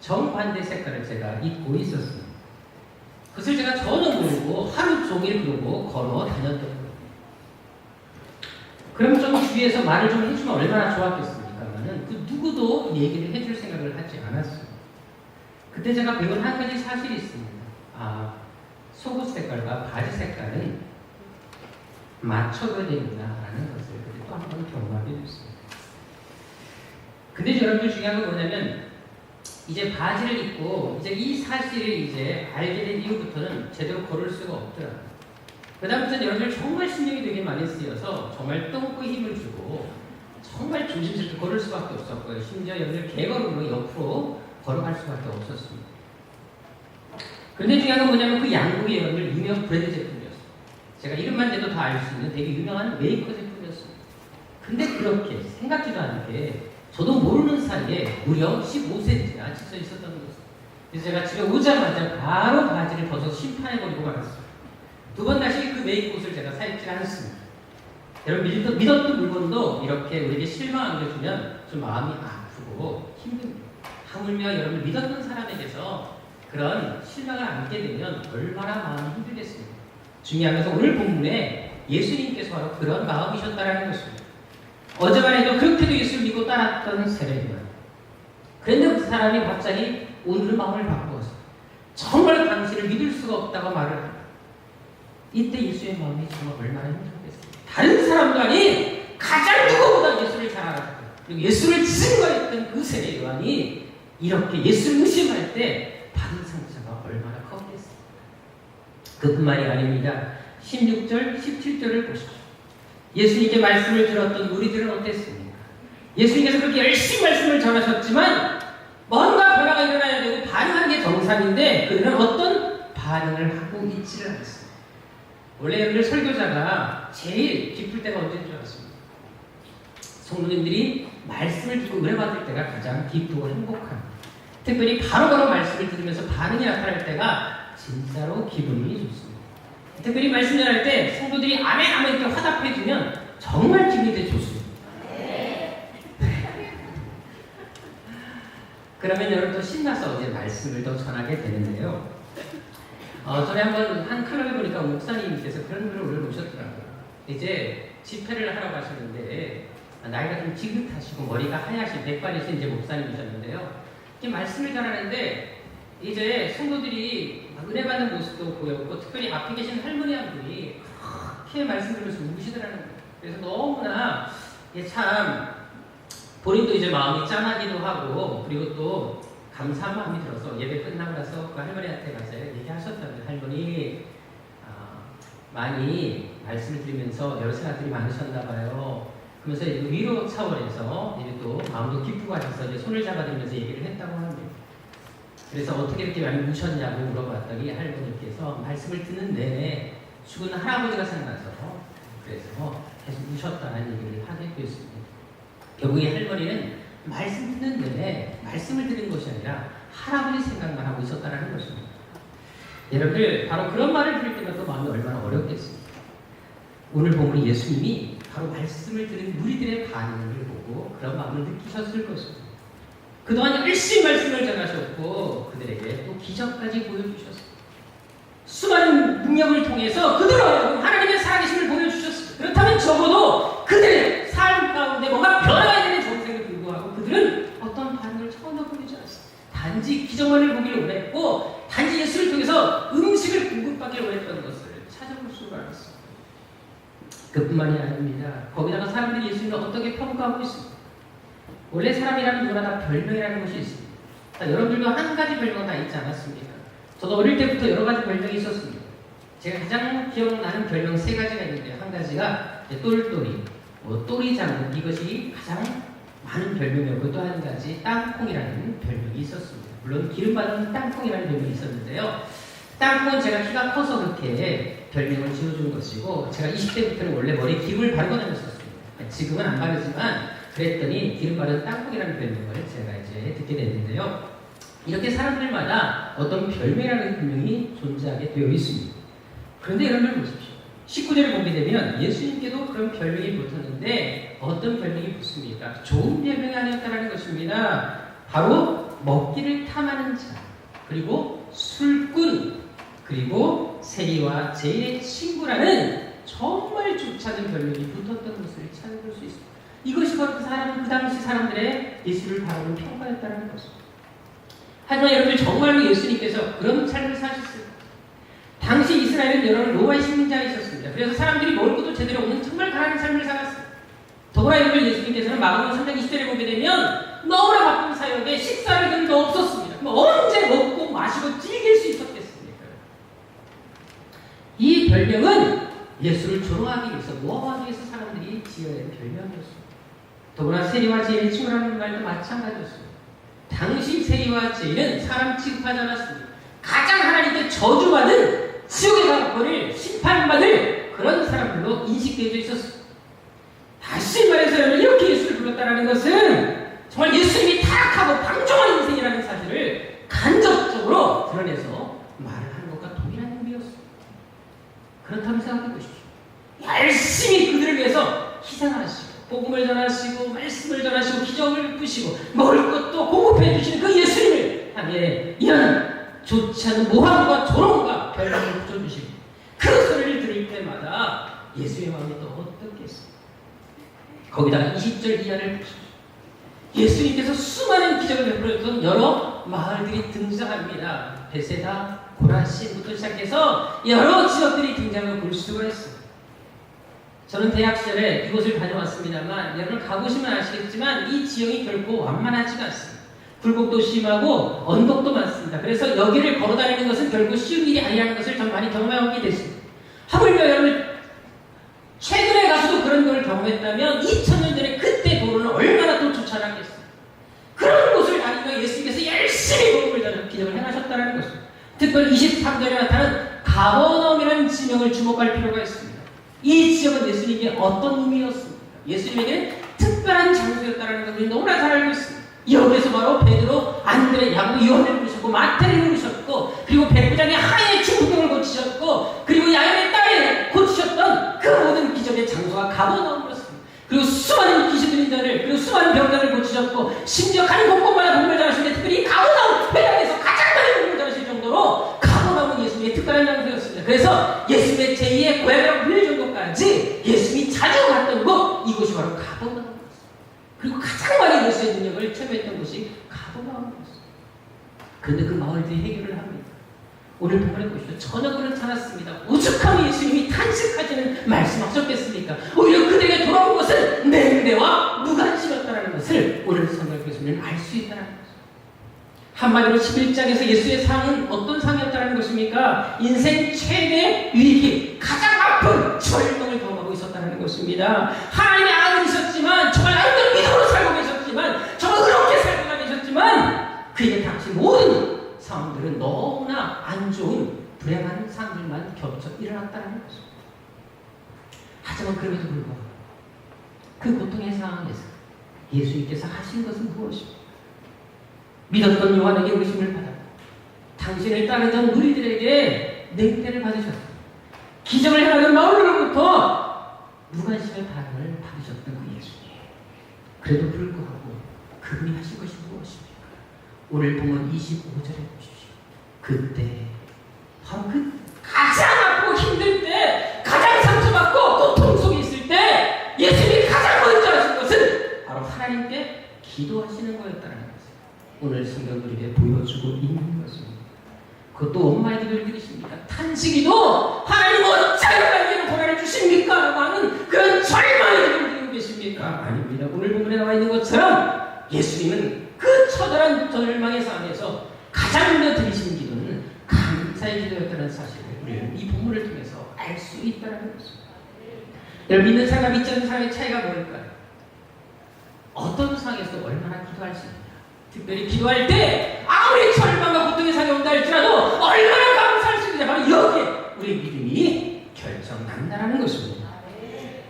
정반대 색깔을 제가 입고 있었습니다. 그것을 제가 전혀 모르고 하루 종일 그러고 걸어 다녔던 거예요. 그럼 좀 주위에서 말을 좀 해주면 얼마나 좋았겠습니까만은 그 누구도 얘기를 해줄 생각을 하지 않았어요. 그때 제가 배운 한 가지 사실이 있습니다. 속옷 색깔과 바지 색깔은 맞춰야 되는구나라는 것을 그때 또 한 번 경험하게 됐습니다. 근데 여러분들 중요한 건 뭐냐면 이제 바지를 입고 이제 이 사실을 이제 알게 된 이후부터는 제대로 걸을 수가 없더라고요. 그다음부터는 여러분들 정말 신경이 되게 많이 쓰여서 정말 똥꼬에 힘을 주고 정말 조심스럽게 걸을 수밖에 없었고요. 심지어 여러분들 개걸음으로 옆으로 걸어갈 수밖에 없었습니다. 그런데 중요한 건 뭐냐면 그 양복이 여러분들 유명 브랜드 제품이었어요. 제가 이름만 대도 다 알 수 있는 되게 유명한 메이커 제품이었습니다. 근데 그렇게 생각지도 않게 저도 모르는 사이에 무려 15cm나 찢어 있었던 것입니다. 그래서 제가 집에 오자마자 바로 바지를 벗어 심판해 버리고 말았어요. 두 번 다시 그 메이크옷을 제가 사입지 않습니다. 여러분 믿었던 물건도 이렇게 우리에게 실망 안겨주면 좀 마음이 아프고 힘듭니다. 하물며 여러분 믿었던 사람에게서 그런 실망을 안게 되면 얼마나 마음이 힘들겠습니까? 중요한 것은 오늘 본문에 예수님께서 바로 그런 마음이셨다라는 것입니다. 어제만 해도 그렇게도 예수를 믿고 따랐던 세례입니다. 그런데 그 사람이 갑자기 오늘은 마음을 바꾸어서 정말 당신을 믿을 수가 없다고 말을 합니다. 이때 예수의 마음이 정말 얼마나 힘들겠습니까? 다른 사람도 아닌 가장 누구보다 예수를 잘 알았고 그리고 예수를 증거했던 그 세례 요한이 이렇게 예수를 의심할 때 받은 상처가 얼마나 컸겠습니까? 그뿐만이 아닙니다. 16절, 17절을 보십시오. 예수님께 말씀을 들었던 우리들은 어땠습니까? 예수님께서 그렇게 열심히 말씀을 전하셨지만 뭔가 변화가 일어나야 되고 반응하는 게 정상인데 그들은 어떤 반응을 하고 있지를 않습니다. 원래 여러분들 설교자가 제일 기쁠 때가 언제인 줄 아십니까? 성도님들이 말씀을 듣고 은혜 받을 때가 가장 기쁘고 행복합니다. 특별히 바로바로 말씀을 들으면서 반응이 나타날 때가 진짜로 기분이 좋습니다. 특별히 말씀 전할 때 성도들이 아멘 아멘 이렇게 화답해주면 정말 기분이 되게 좋습니다. 그러면 여러분도 신나서 이제 말씀을 더 전하게 되는데요. 전에 한 클럽에 보니까 목사님께서 그런 분을 올려놓으셨더라고요. 이제 집회를 하러 가셨는데 나이가 좀 지긋하시고 머리가 하얗신 백발이신 이제 목사님이셨는데요. 이렇게 말씀을 전하는데 이제 성도들이 은혜 받는 모습도 보였고 특별히 앞에 계신 할머니 한 분이 그렇게 말씀 들으면서 우시더라는 거예요. 그래서 너무나 참 본인도 이제 마음이 짠하기도 하고 그리고 또 감사한 마음이 들어서 예배 끝나고 나서 그 할머니한테 가서 얘기하셨다는 할머니 많이 말씀을 드리면서 여러 생각들이 많으셨나 봐요. 그러면서 위로 차원에서 이제 또 마음도 기쁘고 하셔서 이제 손을 잡아드리면서 얘기를 했다고 합니다. 그래서 어떻게 이렇게 많이 우셨냐고 물어봤더니 할머니께서 말씀을 듣는 내내 죽은 할아버지가 생각나서 그래서 계속 우셨다는 얘기를 하게 되었습니다. 결국에 할머니는 말씀 듣는 내내 말씀을 듣는 것이 아니라 할아버지 생각만 하고 있었다는 것입니다. 여러분들 바로 그런 말을 들을 때마다 마음이 얼마나 어렵겠습니까? 오늘 보면 예수님이 바로 말씀을 들은 무리들의 반응을 보고 그런 마음을 느끼셨을 것입니다. 그동안 열심히 말씀을 전하셨고 그들에게 또 기적까지 보여주셨습니다. 수많은 능력을 통해서 그들로 하여금 하나님의 살아계심을 보여주셨습니다. 그렇다면 적어도 그들의 삶 가운데 뭔가 변화가 되는 정색에 불구하고 그들은 어떤 반응을 전혀 보이지 않았습니다. 단지 기적만을 보기를 원했고 단지 예수를 통해서 음식을 공급받기를 원했던 것을 찾아볼 수가 없습니다. 그뿐만이 아닙니다. 거기다가 사람들이 예수님을 어떻게 평가하고 있습니다. 원래 사람이라는 누구나 다 별명이라는 것이 있습니다. 여러분들도 한 가지 별명 다 있지 않았습니까? 저도 어릴 때부터 여러 가지 별명이 있었습니다. 제가 가장 기억나는 별명 3가지가 있는데 한 가지가 똘똘이, 또리장 이것이 가장 많은 별명이었고 또 한 가지 땅콩이라는 별명이 있었습니다. 물론 기름받은 땅콩이라는 별명이 있었는데요. 땅콩은 제가 키가 커서 그렇게 별명을 지어준 것이고 제가 20대부터는 원래 머리에 기름을 바르고 다녔었습니다. 지금은 안 바르지만 그랬더니 기름 바른 땅콩이라는 별명을 제가 이제 듣게 됐는데요. 이렇게 사람들마다 어떤 별명이라는 별명이 존재하게 되어 있습니다. 그런데 여러분들 보십시오. 19절을 보게 되면 예수님께도 그런 별명이 붙었는데 어떤 별명이 붙습니까? 좋은 별명이 아니었다는 것입니다. 바로 먹기를 탐하는 자, 그리고 술꾼, 그리고 세리와 제일의 친구라는 정말 좋지 않은 별명이 붙었던 것을 찾아볼 수 있습니다. 이것이 바로 그 당시 사람들의 예수를 바라보는 평가였다는 것입니다. 하지만 여러분들 정말로 예수님께서 그런 삶을 사셨습니다. 당시 이스라엘은 여러 로마의 식민자가 있었습니다. 그래서 사람들이 먹을 것도 제대로 없는 정말 가난한 삶을 살았습니다. 더구나 여러분 예수님께서는 마가복음 3장 20절에 보게 되면 너무나 바쁜 사역에 식사를 등도 없었습니다. 그럼 언제 먹고 마시고 즐길 수 있었겠습니까? 이 별명은 예수를 조롱하기 위해서, 모함하기 위해서 사람들이 지어야 할 별명이었습니다. 더구나 세리와 제일의 친구라는 말도 마찬가지였습니다. 당시 세리와 제일은 사람 취급하지 않았습니다. 가장 하나님께 저주받은 지옥에 가버릴 심판받을 그런 사람들로 인식되어 있었습니다. 다시 말해서 여러분 이렇게 예수를 불렀다는 것은 정말 예수님이 타락하고 방종한 인생이라는 사실을 간접적으로 드러내서 말을 하는 것과 동일한 의미였습니다. 그렇다면 생각해 보십시오. 열심히 그들을 위해서 희생하시고 복음을 전하시고 말씀을 전하시고 기적을 베푸시고 먹을 것도 공급해 주시는 그 예수님을 향해 이런 좋지 않은 모함과 조롱과 별명을 붙여주시고 그 소리를 들을 때마다 예수의 마음이 또 어떻겠습니까? 거기다가 20절 이하를 보십시오. 예수님께서 수많은 기적을 베풀었던 여러 마을들이 등장합니다. 베세다, 고라신부터 시작해서 여러 지역들이 등장을 볼 수가 있습니다. 저는 대학 시절에 이곳을 다녀왔습니다만 여러분 가보시면 아시겠지만 이 지역이 결코 완만하지가 않습니다. 굴곡도 심하고 언덕도 많습니다. 그래서 여기를 걸어다니는 것은 결국 쉬운 일이 아니라는 것을 전 많이 경험하게 됐습니다. 하물며 여러분 최근에 가서도 그런 걸 경험했다면 2000년 전에 그때 도로는 얼마나 또 좋잖았겠어요. 그런 곳을 다니며 예수님께서 열심히 복음을 전하고 기적을 행하셨다는 것입니다. 특별히 23절에 나타난 가버나움이라는 지명을 주목할 필요가 있습니다. 이 지역은 예수님의 어떤 의미였습니까? 예수님에게는 특별한 장소였다는 것을 너무나 잘 알고 있습니다. 여기에서 바로 베드로, 안드레, 야고보, 요한을 부르셨고 마태를 부르셨고 그리고 백부장의 하나의 중풍병을 고치셨고 그리고 야인의 딸을 고치셨던 그 모든 기적의 장소가 가버나움이었습니다. 그리고 수많은 귀신 들린 자를 그리고 수많은 병자를 고치셨고 심지어 가는 곳곳마다 복음을 전하시는데 특별히 가버나움 회당에서 가장 많이 복음을 전하실 정도로 가버나움은 예수님의 특별한 장소였습니다. 그래서 예수님의 제2의 고향이라고 불릴 정도까지 예수님이 자주 갔던 곳 이곳이 바로 가버나움. 그리고 가장 많이 예수의 능력을 체험했던 곳이 가버나움이었어요. 그런데 그 마을들이 해결을 합니다. 오늘 본문에 보시죠. 전혀 그렇지 않았습니다. 오죽하면 예수님이 탄식하시는 말씀하셨겠습니까? 오히려 그들에게 돌아온 것은 냉대와 무관심이었다는 것을 오늘 성경 교수님은 알 수 있다는 것입니다. 한마디로 11장에서 예수의 상은 어떤 상이었다는 것입니까? 인생 최대 위기, 가장 아픈 절망을 경험하고 있었다는 것입니다. 하나님의 아들이셨지만 정말 아름다운 믿음으로 살고 계셨지만 정말 의롭게 살고 계셨지만 그에게 당시 모든 상황들은 너무나 안 좋은 불행한 상황들만 겹쳐 일어났다는 것입니다. 하지만 그럼에도 불구하고 그 고통의 상황에서 예수님께서 하신 것은 무엇입니까? 믿었던 요한에게 의심을 받았고 당신을 따르던 무리들에게 냉대를 받으셨고 기적을 행하던 마을로부터 무관심의 반응을 받으셨던 그 예수님. 그래도 불구하고 그분이 하신 것이 무엇입니까? 오늘 본문 25절에 보십시오. 그때 바로 그 가장 아프고 힘들 때 가장 상처받고 고통 속에 있을 때 예수님이 가장 먼저 하신 것은 바로 하나님께 기도하시는 거였다는 것을 오늘 성경 우리에게 보여주고 있는 것입니다. 그것도 엄마의 기도를 드리십니까? 탄식이도 하나님 어찌하여 나에게는 고난을 주십니까? 라고 하는 그런 절망의 기도를 드리고 계십니까? 아닙니다. 오늘 본문에 나와 있는 것처럼 예수님은 그 처절한 절망의 상황에서 가장 먼저 드리시는 기도는 감사의 기도였다는 사실을 우리는 이 본문을 통해서 알 수 있다는 것입니다. 여러분 믿는 사람과 믿지 않는 사람의 차이가 뭘까요? 어떤 상황에서 얼마나 기도할 수 있느냐. 특별히 기도할 때 아무리 절망과 고통의 상황이 온다 할지라도 얼마나 감사할 수 있느냐. 바로 여기에 우리 믿음이 결정난다는 것입니다.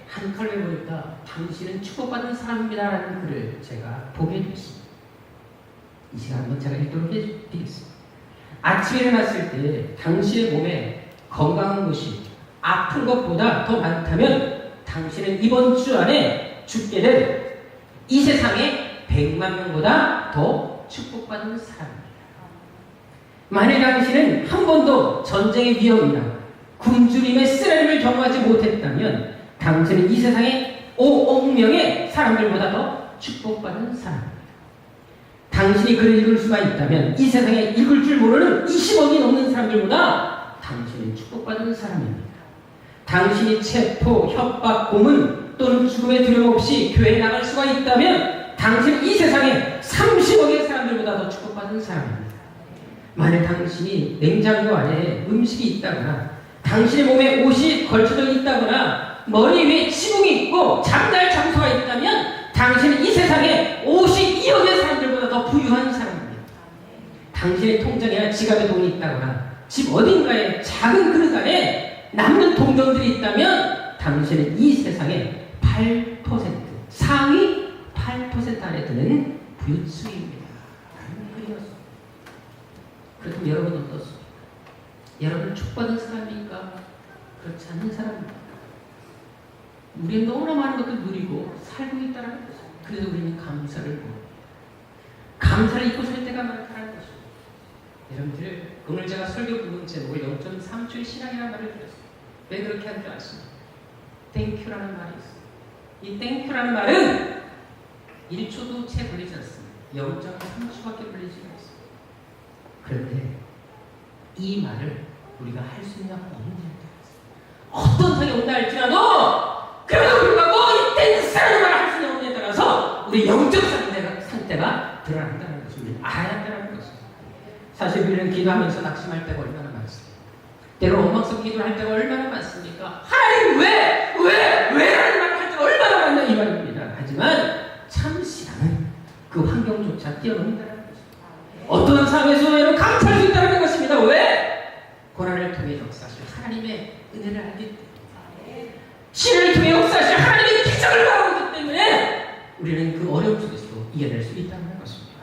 한 칼럼에 보니까 당신은 축복받은 사람입니다라는 글을 제가 보게 됐습니다. 이 시간 한번 제가 읽도록 해드리겠습니다. 아침에 일어났을 때 당신의 몸에 건강한 것이 아픈 것보다 더 많다면 당신은 이번 주 안에 죽게 될 이 세상의 100만 명보다 더 축복받은 사람입니다. 만일 당신은 한 번도 전쟁의 위험이나 굶주림의 쓰라림을 경험하지 못했다면 당신은 이 세상의 5억 명의 사람들보다 더 축복받은 사람입니다. 당신이 글을 읽을 수가 있다면 이 세상에 읽을 줄 모르는 20억이 넘는 사람들보다 당신은 축복받은 사람입니다. 당신이 체포, 협박, 고문 또는 죽음의 두려움 없이 교회에 나갈 수가 있다면 당신은 이 세상에 30억의 사람들보다 더 축복받은 사람입니다. 만일 당신이 냉장고 안에 음식이 있다거나 당신의 몸에 옷이 걸쳐져 있다거나 머리 위에 지붕이 있고 잠잘 장소가 있다면 당신은 이 세상에 52억의 사람들보다 더 부유한 사람입니다. 당신의 통장이나 지갑에 돈이 있다거나 집 어딘가에 작은 그릇 안에 남는 동전들이 있다면 당신은 이 세상에 8% 상위 8% 안에 드는 부유층입니다. 라는 글이었습니다. 그렇다면 여러분은 어떻습니까? 여러분은 축복받은 사람입니까? 그렇지 않는 사람입니까? 우리는 너무나 많은 것들 누리고 살고 있다는 것입니다. 그래서 우리는 감사를 보고 감사를 잊고 살 때가 많다는 것입니다. 여러분들 오늘 제가 설교 부분 제목을 0.3초의 신앙이라는 말을 드렸습니다. 왜 그렇게 한 줄 아십니까? 땡큐라는 말이 있어요. 이 땡큐라는 말은 1초도 채 걸리지 않습니다. 0.3초밖에 걸리지 않습니다. 그런데 이 말을 우리가 할 수 있냐 없느냐에 따라서 어떤 상이 온다 할지라도 그래도 불구하고 이 땡스라는 말을 할 수 있냐 없느냐에 따라서 우리 영적 상태가 드러난다는 것을 우리는 알아야 한다는 것입니다. 사실 우리는 기도하면서 낙심할 때가 얼마나 많습니까? 때로 원망성 기도를 할 때가 얼마나 많습니까? 하나님 왜라는 말을 할 때가 얼마나 많나 이 말입니다. 하지만 참 신앙은 그 환경조차 뛰어넘는다는 것입니다. 어떤 상황에서 감사할 수 있다는 것입니다. 왜? 고난을 통해 역사하실 하나님의 은혜를 알기 때문에 시련을 통해 역사하실 하나님의 기적을 바라보기 때문에 우리는 그 어려움 속에서도 이겨낼 수 있다는 것입니다.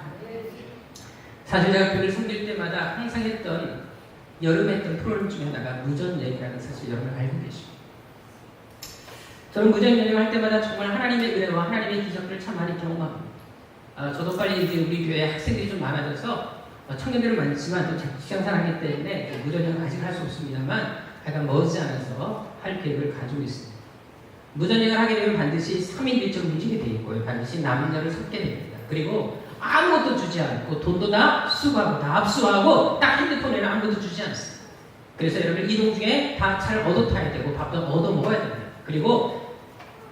사실 제가 교회를 섬길 때마다 항상 했던 여름에 했던 프로그램 중에 하나가 무전여행이라는 사실 여러분 알고 계십니다. 저는 무전여행을 할 때마다 정말 하나님의 은혜와 하나님의 기적들을 참 많이 경험합니다. 저도 빨리 이제 우리 교회 학생들이 좀 많아져서 청년들은 많지만 또 직장생활하기 때문에 무전여행 아직 할 수 없습니다만 약간 머지않아서 할 계획을 가지고 있습니다. 무전여행을 하게 되면 반드시 3인 일정 움직이게 되어 있고요. 반드시 남녀를 섞게 됩니다. 그리고 아무것도 주지 않고 돈도 다 수거하고 다 압수하고 딱 핸드폰에는 아무것도 주지 않습니다. 그래서 여러분 이동 중에 다 차를 얻어 타야 되고 밥도 얻어 먹어야 됩니다. 그리고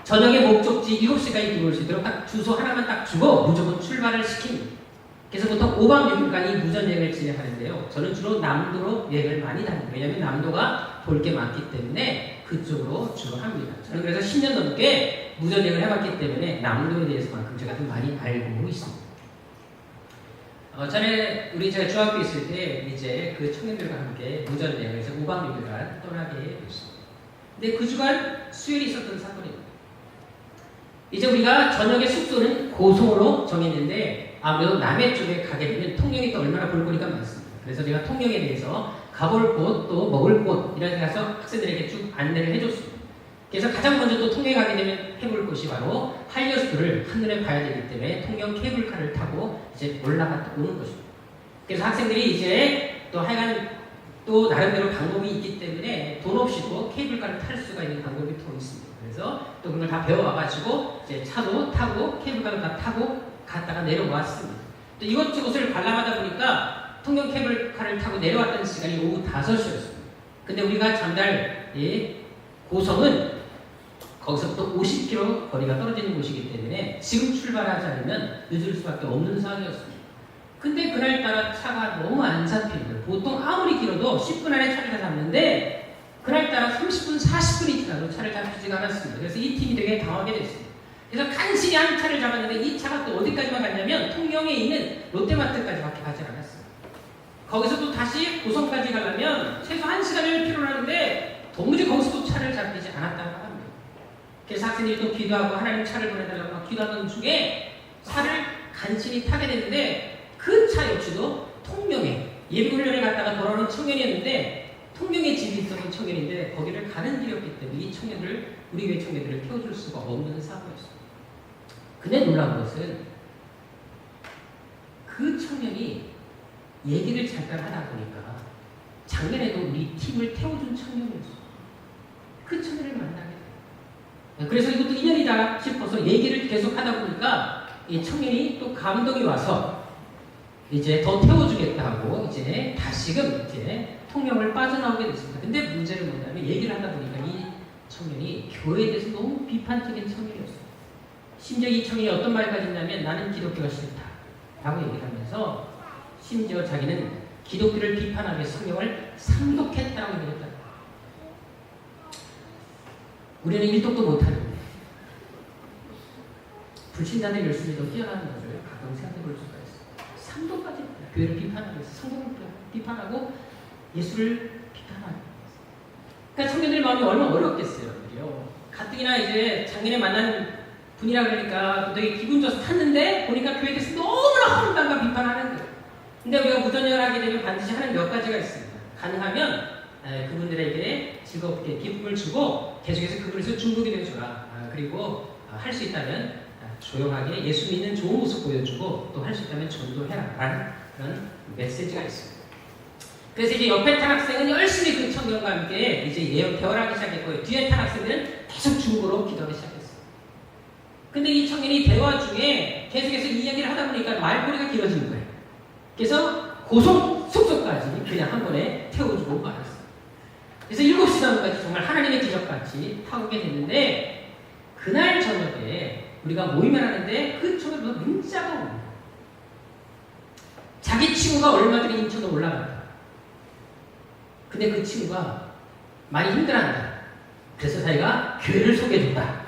저녁에 목적지 7시까지 들어올 수 있도록 딱 주소 하나만 딱 주고 무조건 출발을 시킵니다. 그래서 보통 5박 6일간 이 무전여행을 진행하는데요. 저는 주로 남도로 여행을 많이 다닙니다. 왜냐하면 남도가 볼 게 많기 때문에 그쪽으로 주로 합니다. 저는 그래서 10년 넘게 무전여행을 해봤기 때문에 남도에 대해서만큼 제가 좀 많이 알고 있습니다. 전에 제가 중학교 있을 때 이제 그 청년들과 함께 무전여행을 해서 5박 6일간 떠나게 됐습니다. 근데 그 주간 수요일이 있었던 사건입니다. 이제 우리가 저녁에 숙소는 고성으로 정했는데 아무래도 남해 쪽에 가게 되면 통영이 또 얼마나 볼거리가 많습니다. 그래서 제가 통영에 대해서 가볼 곳 또 먹을 곳 이런 데 가서 학생들에게 쭉 안내를 해줬습니다. 그래서 가장 먼저 또 통영에 가게 되면 해볼 곳이 바로 한려스를 한눈에 봐야 되기 때문에 통영 케이블카를 타고 이제 올라갔다 오는 것입니다. 그래서 학생들이 이제 또 하여간 또 나름대로 방법이 있기 때문에 돈 없이도 케이블카를 탈 수가 있는 방법이 또 있습니다. 그래서 또 그걸 다 배워와가지고 이제 차도 타고 케이블카도 다 타고 갔다가 내려왔습니다. 또 이것저것을 관람하다 보니까 통영 케이블카를 타고 내려왔던 시간이 오후 5시였습니다. 근데 우리가 잠잘 고성은 거기서부터 50km 거리가 떨어지는 곳이기 때문에 지금 출발하지 않으면 늦을 수밖에 없는 상황이었습니다. 근데 그날따라 차가 너무 안 잡히는 거예요. 보통 아무리 길어도 10분 안에 차를 다 잡는데 그날따라 30분, 40분이 지나도 차를 잡히지가 않았습니다. 그래서 이 팀이 되게 당하게 됐습니다. 그래서 간신히 한 차를 잡았는데 이 차가 또 어디까지만 갔냐면 통영에 있는 롯데마트까지밖에 가지 않았어요. 거기서 또 다시 고성까지 가려면 최소 1시간을 필요로 하는데 도무지 거기서도 차를 잡히지 않았다고 합니다. 그래서 학생들이 또 기도하고 하나님 차를 보내달라고 막 기도하던 중에 차를 간신히 타게 됐는데 그 차 역시도 통영에 예비훈련을 갔다가 돌아오는 청년이었는데 통영에 집이 있었던 청년인데 거기를 가는 길이었기 때문에 이 청년을 우리 교회 청년들을 태워줄 수가 없는 상황이었습니다. 근데 놀라운 것은 그 그 청년이 얘기를 잠깐 하다 보니까 작년에도 우리 팀을 태워준 청년이었어. 그 청년을 만나게 돼. 그래서 이것도 인연이다 싶어서 얘기를 계속 하다 보니까 이 청년이 또 감동이 와서 이제 더 태워주겠다 하고 이제 다시금 이제 통영을 빠져나오게 됐습니다. 근데 문제는 뭐냐면 얘기를 하다 보니까 이 청년이 교회에 대해서 너무 비판적인 청년이었어요. 심지어 이 청년이 어떤 말까지 했냐면 나는 기독교가 싫다 라고 얘기를 하면서 심지어 자기는 기독교를 비판하며 성경을 상독했다고 얘기했다. 우리는 일독도 못하는데 불신자들의 열심히 더 뛰어나는 것을 가끔 생각해 볼 수가 있어요. 상독까지 교회를 비판하고 있어요. 성경을 비판하고 예수를 비판하고 있어요. 그러니까 청년들의 마음이 얼마나 어렵겠어요. 가뜩이나 이제 작년에 만난 분이라 그러니까 되게 기분 좋아서 탔는데 보니까 교회에 대해서 너무나 허물단과 비판하는 거예요. 근데 우리가 무전여행을 하게 되면 반드시 하는 몇 가지가 있습니다. 가능하면 그분들에게 즐겁게 기쁨을 주고 계속해서 그분에서 중독이 되어주라. 그리고 할 수 있다면 조용하게 예수 믿는 좋은 모습 보여주고 또 할 수 있다면 전도해라 라는 그런 메시지가 있습니다. 그래서 이제 옆에 탄 학생은 열심히 그 청년과 함께 이제 대화를 하기 시작했고요. 뒤에 탄 학생들은 계속 중보로 기도하기 시작했어요. 근데 이 청년이 대화 중에 계속해서 이야기를 하다 보니까 말꼬리가 길어지는 거예요. 그래서 고속 숙소까지 그냥 한 번에 태워주고 말았어요. 그래서 7시 나무까지 정말 하나님의 기적같이 타오게 됐는데 그날 저녁에 우리가 모임을 하는데 그 청년보다 문자가 옵니다. 자기 친구가 얼마 전에 인천으로 올라갔다. 근데 그 친구가 많이 힘들어한다. 그래서 자기가 교회를 소개해줬다.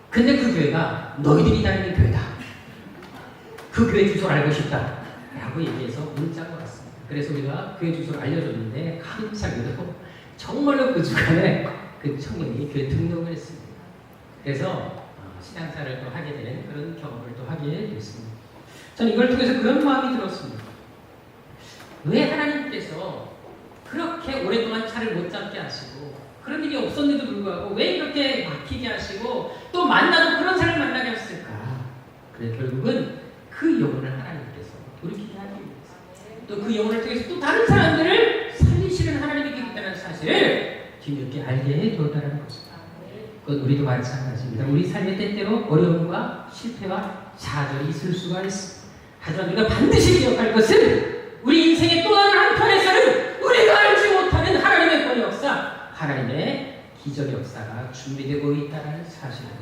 근데 그 교회가 너희들이 다니는 교회다. 그 교회 주소를 알고 싶다. 라고 얘기해서 문자가 왔습니다. 그래서 우리가 교회 주소를 알려줬는데 감사하게도 정말로 그 주간에 그 청년이 교회 등록을 했습니다. 그래서 신앙사를 또 하게 되는 그런 경험을 또 하게 됐습니다. 저는 이걸 통해서 그런 마음이 들었습니다. 왜 하나님께서 그렇게 오랫동안 차를 못 잡게 하시고 그런 일이 없었는데도 불구하고 왜 이렇게 막히게 하시고 또 만나도 그런 사람을 만나게 하셨을까? 그래 결국은 그 영혼을 하나님께서 돌이키게 하기 위해서 또 그 영혼을 통해서 또 다른 사람들을 살리시는 하나님이 있다는 사실을 뒤늦게 알게 해줬다는 것입니다. 그건 우리도 마찬가지입니다. 우리 삶의 때때로 어려움과 실패와 좌절이 있을 수가 있습니다. 하지만 우리가 반드시 기억할 것은 우리 인생의 또 다른 한편에서는 우리가 알지 못하는 하나님의 권위 역사, 하나님의 기적 역사가 준비되고 있다는 사실입니다.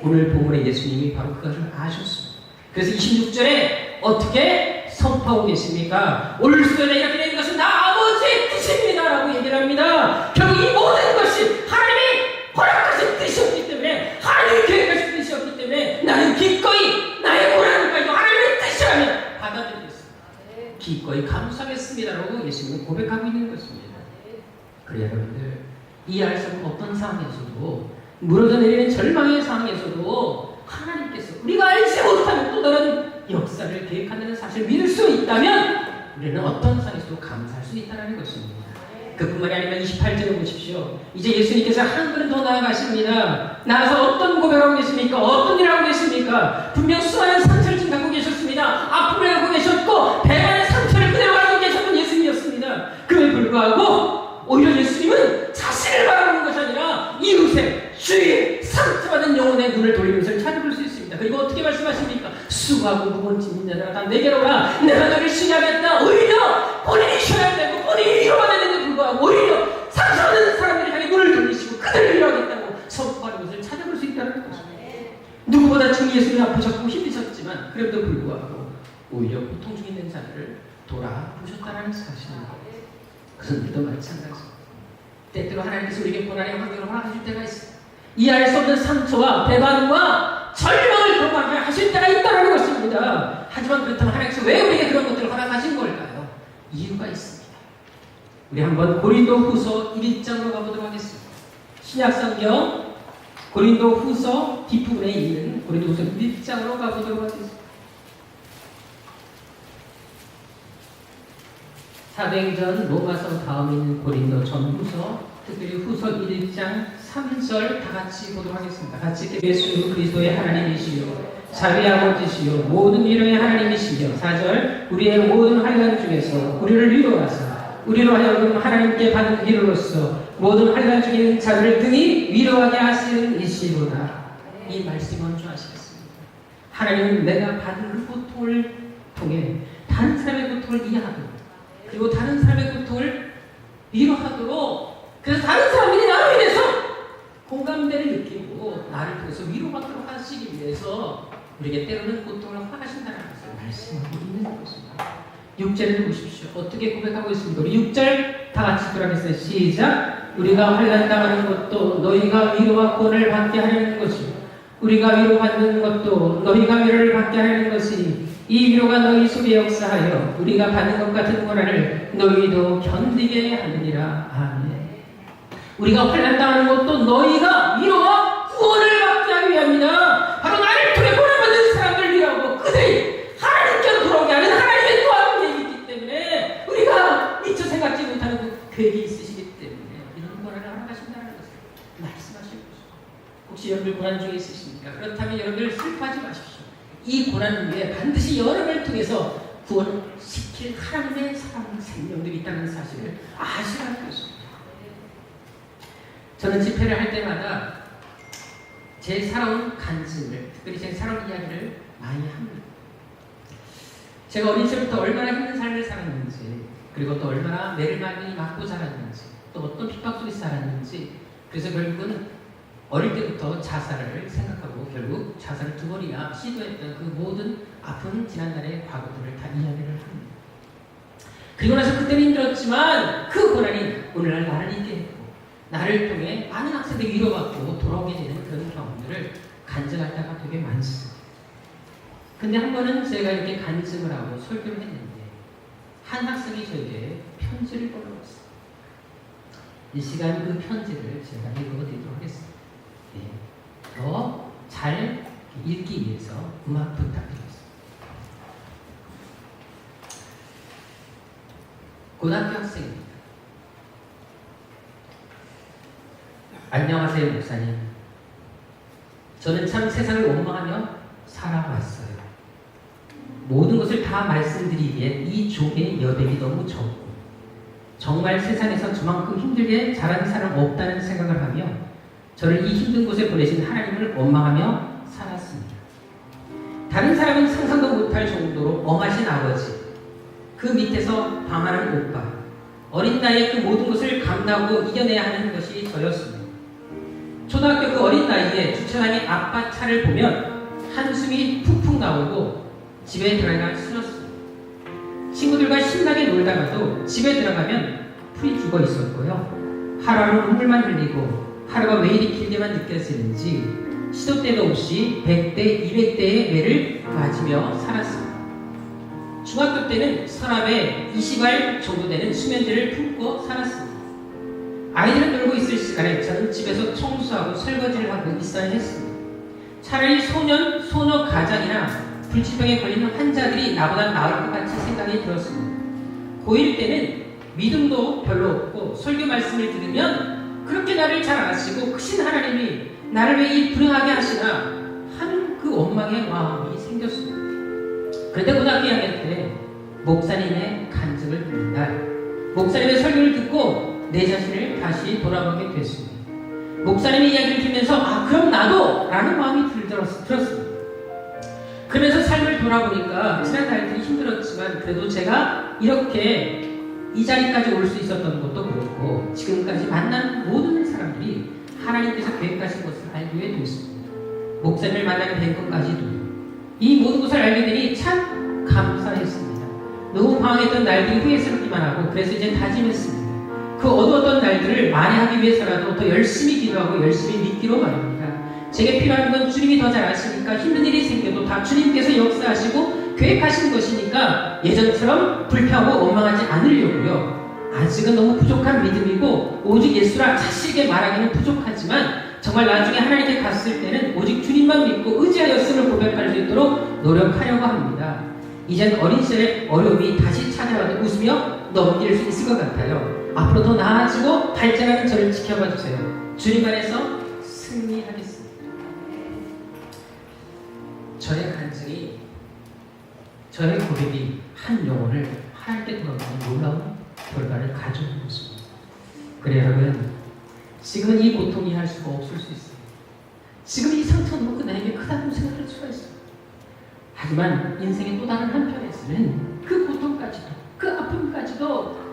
오늘 본문의 예수님이 바로 그것을 아셨습니다. 그래서 26절에 어떻게 선포하고 계십니까? 오늘 수요일에 이렇게 된 것은 다 아버지의 뜻입니다 라고 얘기를 합니다. 결국 이 모든 것이 하나님이 허락하신 뜻이었기 때문에 하나님이 계획하신 뜻이었기 때문에 나는 기꺼이 나의 고난까지도 하나님의 뜻이라면 받아들이겠습니다. 기꺼이 감사하겠습니다라고 예수님은 고백하고 있는 것입니다. 그래야 여러분들 이해할 수 없는 어떤 상황에서도 무너져 내리는 절망의 상황에서도 하나님께서 우리가 알지 못하는 또 다른 역사를 계획한다는 사실을 믿을 수 있다면 우리는 어떤 상황에서도 감사할 수 있다는 것입니다. 그뿐만이 아니라 28절에 보십시오. 이제 예수님께서 한 걸음 더 나아가십니다. 나아서 어떤 고백하고 계십니까? 어떤 일을 하고 계십니까? 분명 수많은 상처를 지금 갖고 계셨습니다. 아픔을 갖고 계셨고 배반의 상처를 그대로 가지고 계셨던 예수님이었습니다. 그에 불구하고 오히려 예수님은 자신을 바라보는 것이 아니라 이웃의 주의 상처받은 영혼의 눈을 돌리면서 찾아볼 수 있습니다. 그리고 어떻게 말씀하십니까? 수고하고 무거운 짐진 자들아 다 내게로 오라. 내가 너를 쉬게 오히려 본인이 쉬어야 되고 본인이 위로받아야 되는데 불구하고 오히려 상처받는 사람들이 향해 눈을 돌리시고 그들을 위로하겠다고 선포하는 것을 찾아볼 수 있다는 것입니다. 누구보다 증히 예수님이 아프셨고 힘드셨지만 그래도 불구하고 오히려 고통 중에 있는 자들을 돌아보셨다는 사실입니다. 그것은 우리도 마찬가지입니다. 때때로 하나님께서 우리에게 고난의 환경을 허락하실 때가 있습니다. 이해할 수 없는 상처와 배반과 절망을 경험하게 하실 때가 있다는 것입니다. 하지만 그렇다면 하나님께서 왜 우리에게 그런 것들을 허락하신 걸까요? 이유가 있습니다. 우리 한번 고린도후서 1장으로 가보도록 하겠습니다. 신약성경 고린도후서 뒷부분에 있는 고린도후서 1장으로 가보도록 하겠습니다. 사도행전 로마서 다음에 있는 고린도 전후서 특별히 후서 1장 3절 다 같이 보도록 하겠습니다. 같이 예수 그리스도의 하나님이시요 자비 아버지시요 모든 위로의 하나님이시며 4절 우리의 모든 환난 중에서 우리를 위로하사 우리로 하여금 하나님께 받은 위로로서 모든 환난 중에 있는 자들을 등이 위로하게 하시는 이시로다. 이 말씀이 뭔지 아시겠습니까? 하나님은 내가 받은 그 고통을 통해 다른 사람의 고통을 이해하도록 그리고 다른 사람의 고통을 위로하도록 그래서 다른 사람들이 나로 인해서 공감대를 느끼고 나를 통해서 위로받도록 하시기 위해서 우리에게 때로는 고통을 허락하신다는 것을 말씀하고 있는 것입니다. 6절을 보십시오. 어떻게 고백하고 있습니까? 우리 6절 다 같이 들어가겠어요. 시작. 우리가 환난당하는 것도 너희가 위로와 구원을 받게 하려는 것이요 우리가 위로받는 것도 너희가 위로를 받게 하려는 것이니 이 위로가 너희 속에 역사하여 우리가 받는 것 같은 고난을 너희도 견디게 하느니라. 아멘. 우리가 환난당하는 것도 너희가 위로와 구원을 받게 하기 위함이다. 바로 나를 통해 고난받는 사람들 위로하고 그들이 하나님께로 돌아오게 하는 하나님의 또한 계획이 있기 때문에 우리가 미처 생각지 못하는 그 계획이 있으시기 때문에 이런 고난을 허락하신다는 것을 말씀하시고 있습니다. 혹시 여러분들 고난 중에 있으십니까? 그렇다면 여러분들 슬퍼하지 마십시오. 이 고난 위에 반드시 여러분을 통해서 구원시킬 하나님의 사랑 생명들이 있다는 사실을 아시라는 것입니다. 저는 집회를 할 때마다 제 살아온 간증을, 특별히 제 살아온 이야기를 많이 합니다. 제가 어린 시절부터 얼마나 힘든 삶을 살았는지, 그리고 또 얼마나 매를 많이 맞고 자랐는지, 또 어떤 핍박 속에 살았는지, 그래서 결국은 어릴 때부터 자살을 생각하고 결국 자살을 2번이나 시도했던 그 모든 아픈 지난날의 과거들을 다 이야기를 합니다. 그리고 나서 그때는 힘들었지만 그 고난이 오늘날 나를 있게 했고 나를 통해 많은 학생들이 위로받고 돌아오게 되는 그런 경험들을 간증할 때가 되게 많습니다. 근데 한 번은 제가 이렇게 간증을 하고 설교를 했는데 한 학생이 저에게 편지를 보내왔어요. 이 시간 그 편지를 제가 읽어드리도록 하겠습니다. 네. 더 잘 읽기 위해서 음악 부탁드리겠습니다. 고등학교 학생입니다. 안녕하세요, 목사님. 저는 참 세상을 원망하며 살아왔어요. 모든 것을 다 말씀드리기엔 이 종의 여백이 너무 적고 정말 세상에서 저만큼 힘들게 자란 사람 없다는 생각을 하며 저를 이 힘든 곳에 보내신 하나님을 원망하며 살았습니다. 다른 사람은 상상도 못할 정도로 엄하신 아버지, 그 밑에서 방황하는 오빠, 어린 나이에 그 모든 것을 감당하고 이겨내야 하는 것이 저였습니다. 초등학교 그 어린 나이에 주차장에 아빠 차를 보면 한숨이 푹푹 나오고 집에 들어가기가 싫었습니다. 친구들과 신나게 놀다가도 집에 들어가면 풀이 죽어 있었고요. 하루하루 눈물만 흘리고 하루가 왜 이리 길게만 느껴지는지 시도 때도 없이 100대, 200대의 매를 맞으며 살았습니다. 중학교 때는 서랍에 20알 정도 되는 수면제를 품고 살았습니다. 아이들은 놀고 있을 시간에 저는 집에서 청소하고 설거지를 하고 있어야 했습니다. 차라리 소녀 가장이나 불치병에 걸리는 환자들이 나보다 나을 것 같이 생각이 들었습니다. 고1 때는 믿음도 별로 없고 설교 말씀을 들으면 그렇게 나를 잘 아시고 크신 하나님이 나를 왜 이 불행하게 하시나 하는 그 원망의 마음이 생겼습니다. 그런데 고등학교 2학년 때 목사님의 간증을 듣는 날 목사님의 설교를 듣고 내 자신을 다시 돌아보게 됐습니다. 목사님의 이야기를 들으면서 그럼 나도 라는 마음이 들었습니다. 그러면서 삶을 돌아보니까 지난 날들이 힘들었지만 그래도 제가 이렇게 이 자리까지 올 수 있었던 것도 그렇고 지금까지 만난 모든 사람들이 하나님께서 계획하신 것을 알게 되었습니다. 목사님을 만나게 된 것까지도 이 모든 것을 알게 되니 참 감사했습니다. 너무 방황했던 날들이 후회스럽기만 하고 그래서 이제 다짐했습니다. 그 어두웠던 날들을 만회하기 위해서라도 더 열심히 기도하고 열심히 믿기로 말합니다. 제게 필요한 건 주님이 더 잘 아시니까 힘든 일이 생겨도 다 주님께서 역사하시고 계획하신 것이니까 예전처럼 불평하고 원망하지 않으려고요. 아직은 너무 부족한 믿음이고 오직 예수라 자식에게 말하기는 부족하지만 정말 나중에 하나님께 갔을 때는 오직 주님만 믿고 의지하였음을 고백할 수 있도록 노력하려고 합니다. 이젠 어린 시절의 어려움이 다시 찾아와도 웃으며 넘길 수 있을 것 같아요. 앞으로 더 나아지고 발전하는 저를 지켜봐 주세요. 주님 안에서 승리하겠습니다. 저의 간증이, 저의 고백이 한 영혼을 하나님께 돌아가는 놀라운 결과를 가져오는 것입니다. 그래 여러분, 지금은 이 고통이 이해할 수가 없을 수 있어요. 지금 이 상처는 먹고 나에게 크다고 생각할 수가 있어요. 하지만 인생의 또 다른 한편에서는 그 고통까지도, 그 아픔까지도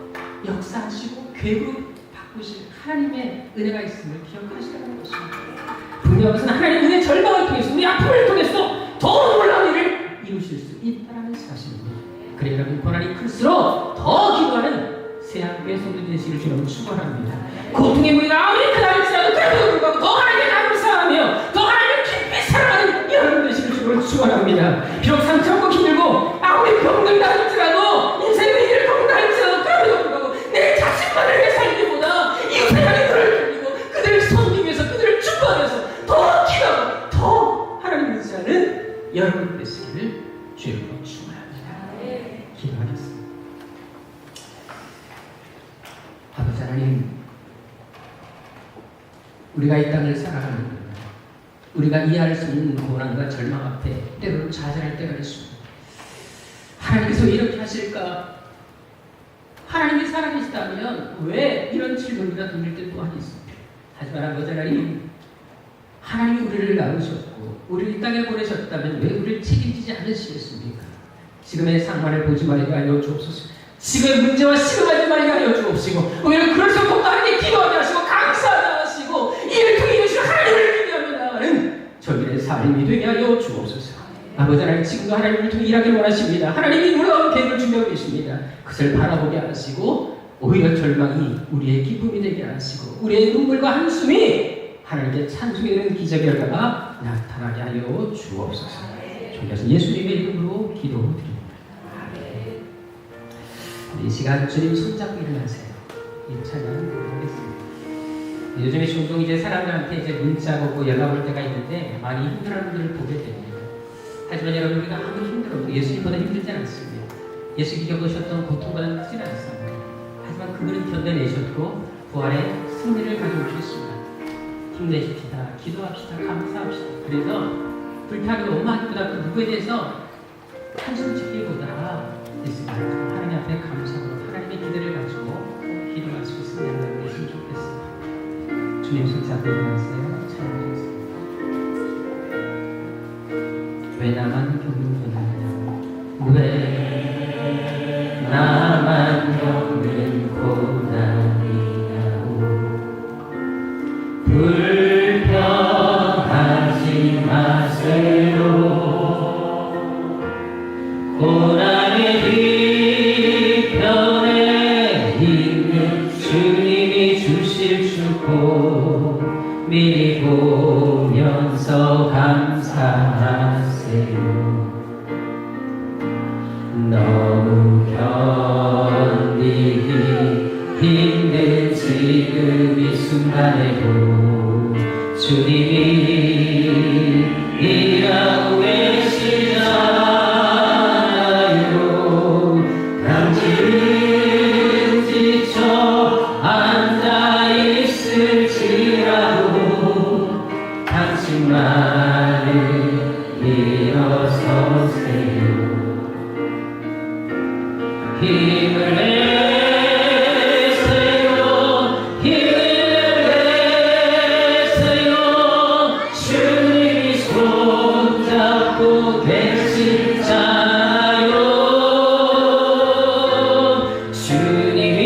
역사하시고 계획으로 바꾸실 하나님의 은혜가 있음을 기억하시라는 것입니다. 분명한 것은 하나님의 은혜 절망을 통해서, 우리 아픔을 통해서 더 놀라운 일을 이루실 수 있다는 사실입니다. 그래 여러분, 고난이 클수록 더 기도하는 새하늘의 성도 되시기를 주님으로 축원합니다. 고통의 무리가 아무리 크다 할지라도 그럼에도 불구하고 더 하나님께 감사하며 더 하나님을 깊이 사랑하는 여러분 되시기를 주님으로 축원합니다. 비록 상처받고 힘들고 아무리 병들다 할지라도 인생의 일을 겪는다 할지라도 그럼에도 불구하고 내 자신만을 위해 살기보다 이웃의 향해 너를 돌리고 그들을 섬기기 위해서, 그들을 축복하기 위해서 더 기도하고 더 하나님을 의지하는 여러분 되시기를 주님으로 축원합니다. 기도하겠습니다. 아버지 하나님, 우리가 이 땅을 살아가는 동안 우리가 이해할 수 없는 고난과 절망 앞에 때로는 좌절할 때가 있습니다. 하나님께서 왜 이렇게 하실까? 하나님이 살아계시다면 왜 이런 질문이가 들릴 때 또한 있습니다. 하지만 아버지 하나님, 하나님이 우리를 낳으셨고 우리를 이 땅에 보내셨다면 왜 우리를 책임지지 않으시겠습니까? 지금의 상황을 보지 말게 하여 주옵소서. 지금의 문제와 시험하지 말게 하여 주옵시고, 오히려 그럴 수 없고 하나님께 기도하게 하시고 감사하게 하시고 이를 통해 이루시는 하나님을 기대하며 나아가는 저희의 삶이 되게 하여 주옵소서. 아버지 하나님, 지금도 하나님을 통해 일하기를 원하십니다. 하나님이 놀라운 계획을 준비하고 계십니다. 그것을 바라보게 하시고 오히려 절망이 우리의 기쁨이 되게 하시고 우리의 눈물과 한숨이 하나님께 찬송이 되는 기적의 결과가 나타나게 하여 주옵소서. 존귀하신 예수님의 이름으로 기도드립니다. 이 시간 주님 손잡고 일어나세요. 이 찬양 하겠습니다. 요즘에 종종 이제 사람들한테 이제 문자 오고 연락 올 때가 있는데 많이 힘들어하는 분들을 보게 됩니다. 하지만 여러분, 우리가 아무리 힘들어도 예수님보다 힘들지 않습니다. 예수님이 겪으셨던 고통과는 크진 않습니다. 하지만 그분은 견뎌내셨고 부활의 승리를 가져오셨습니다. 힘내십시다. 기도합시다. 감사합시다. 그래서 불타는 오만보다 그 누구에 대해서 한숨 짓기보다 예수님 하나님 앞에 감사하고 하나님의 기대를 가지고 기도하시고 승리하는 것이 좋겠습니다. 주님 손잡고 일어나세요. 찬양하겠습니다. 왜 나만 겪는 고난이냐고, 왜 나만 겪는 고난이냐고, 불평하지 마세요. 고난의 뒤편에 있는 주님이 주실 축복 미리 보면서 감사하세요. 너무 견디기 힘든 지금 이 순간에도 주님이 일하고 계시잖아요. 당신은 지쳐 앉아있을지라도 당신만은 일어서세요. 힘을 내세요. 힘을 내세요. 주님이 손잡고 계시잖아요. 주님이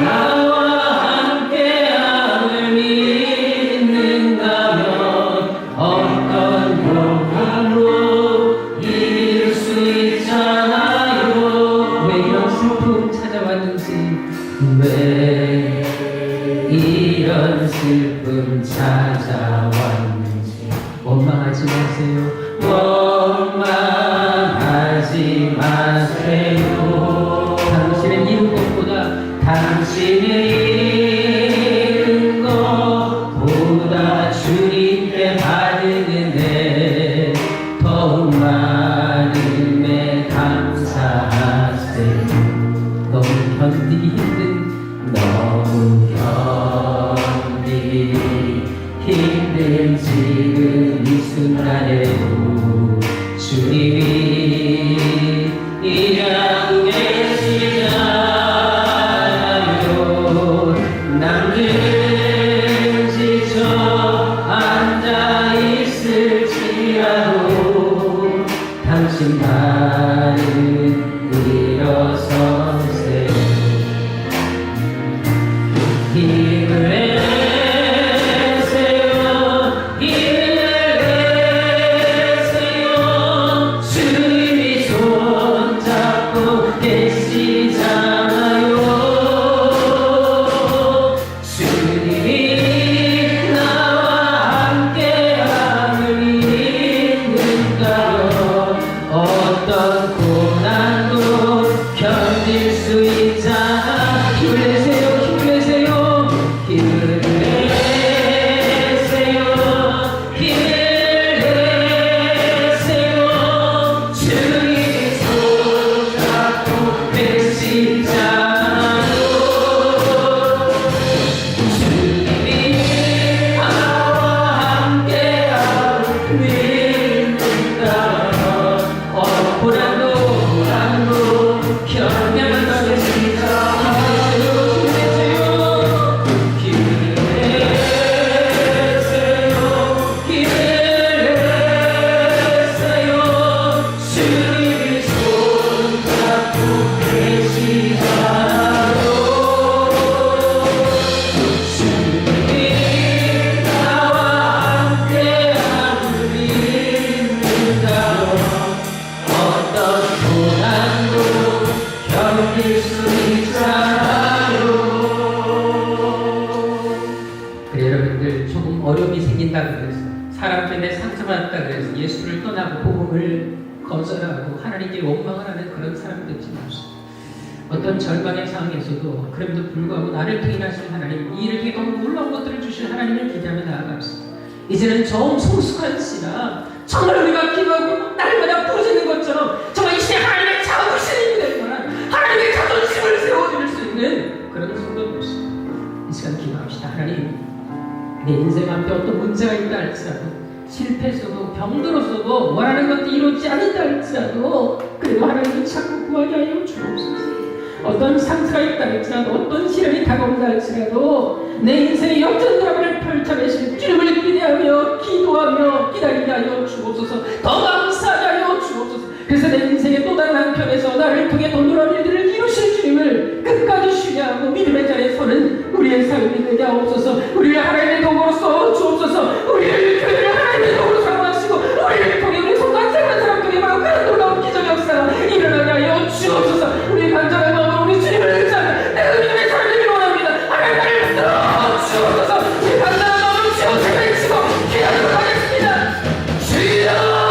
나와 함께함을 믿는다면 어떤 고난도 이길 수 있잖아요. 왜 이런 슬픔 찾아왔는지, 왜 이런 슬픔 찾아왔는지 원망하지 마세요. 원망하지 마세요. 당신은 이룬 것보다, 당신은 이룬 것보다 주님께 받는데 더욱 많음에 감사하세요. 너무 견디기 힘든, 너무 견디기 힘든 지금 이 순간에도 그래 여러분들 조금 어려움이 생긴다 그래서 사람 때문에 상처받았다 그래서 예수를 떠나고 복음을 거절하고 하나님께 원망을 하는 그런 사람들 있지 마시고 어떤 절망의 상황에서도 그럼에도 불구하고 나를 통해 하신 하나님 이 일을 통해 너무 놀라운 것들을 주신 하나님을 기대하며 나아갑시다. 이제는 좀 성숙한 시라 정말 우리가 기도하고 날마다 부르짖는 것처럼 정말 이 시대 하나님의 자부심이 될 만한 하나님의 자존심을 세워드릴 수 있는 그런 성도들입시다. 이 시간 기도합시다. 하나님 내 인생 앞에 어떤 문제가 있다 할지라도 실패했어도 병들었어도 원하는 것도 이루지 않는다 할지라도 그래도 하나님을 자꾸 구하게 하여 주옵소서. 어떤 상처가 있다 할지라도 어떤 시련이 다가온다 할지라도 내 인생의 역전 드라마를 펼쳐내실 주님을 기대하며 기도하며 기다리게 하여 주옵소서. 더 감사하게 하여 주옵소서. 그래서 내 인생의 또 다른 한편에서 나를 통해 더 놀라운 일들을 이루실 주님을 끝까지 신뢰하고 믿음의 자리에 서는 우리의 삶이 되게 하옵소서. 우리를 하나님의 도구로 써 주옵소서. 우리를 교회를 하나님의 도구로 사용하시고 우리를 통해 우리 손과 작은 사람 통해 바로 그런 놀라운 기적 역사가 일어나게 하여 주옵소서. 우리 간절한 마음으로 우리 주님을 의지하는 내가 믿음의 삶을 원합니다. 하나님 나를 붙들어 주옵소서. 우리 간절한 마음으로 주옵소서 외치고 기도하도록 하겠습니다. 주여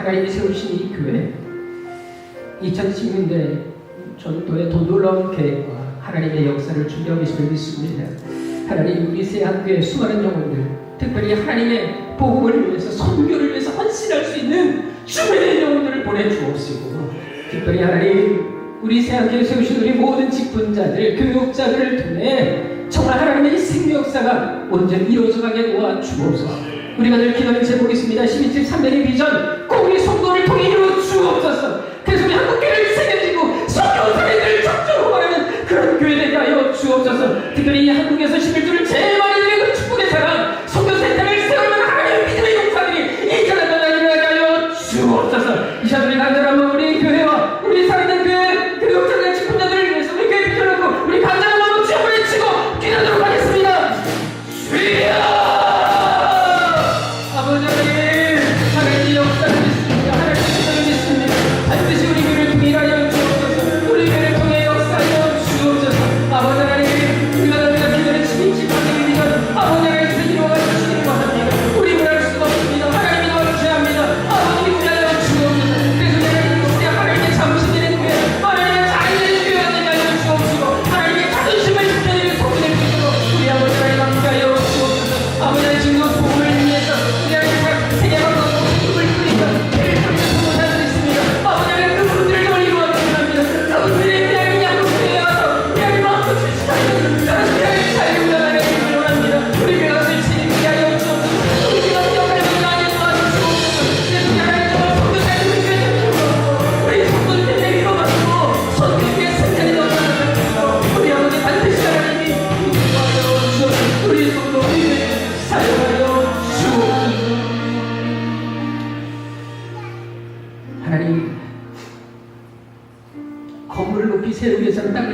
하나님이 세우신 이 교회 2016년대 전도의 더 놀라운 계획과 하나님의 역사를 준비하고 계심을 믿습니다. 하나님 우리 세한교회 수많은 영혼들 특별히 하나님의 복음을 위해서 선교를 위해서 헌신할 수 있는 주민의 영혼들을 보내주옵시고 특별히 하나님 우리 세한교회 세우신 우리 모든 직분자들 교육자들을 통해 정말 하나님의 생명 역사가 온전히 이루어져가게 도와주옵소서. 우리가 늘 기도하는 제목이 있습니다. 12집 300의 비전 꼭 우리 성도를 통해 이루어 주옵소서. 그래서 우리 한국교회를 새겨지고 선교사님들을 적절히 말하는 그런 교회 되게 하여 주옵소서. 특별히 한국에서 11조를 제일 많이 드리는 축복의 사랑 선교센터를 세울 만한 하나님의 믿음의 용사들이 이 자리에 일어나게 하여 주옵소서. 이 시간 우리 간절한 마음 우리 교회와 우리 살아있는 교회 교육자들의 직분자들을 위해서 우리 교회 비춰놓고 우리 간절한 마음으로 주여 외치고 기도하도록 하겠습니다. 주여 하나님의 역사를 믿습니다. 하나님의 역사를 믿습니다. 반드시 우리 교회를 통해 일하여 주옵소서. 우리 교회를 통해 역사하여 주옵소서. 아버지 하나님 우리가 기도를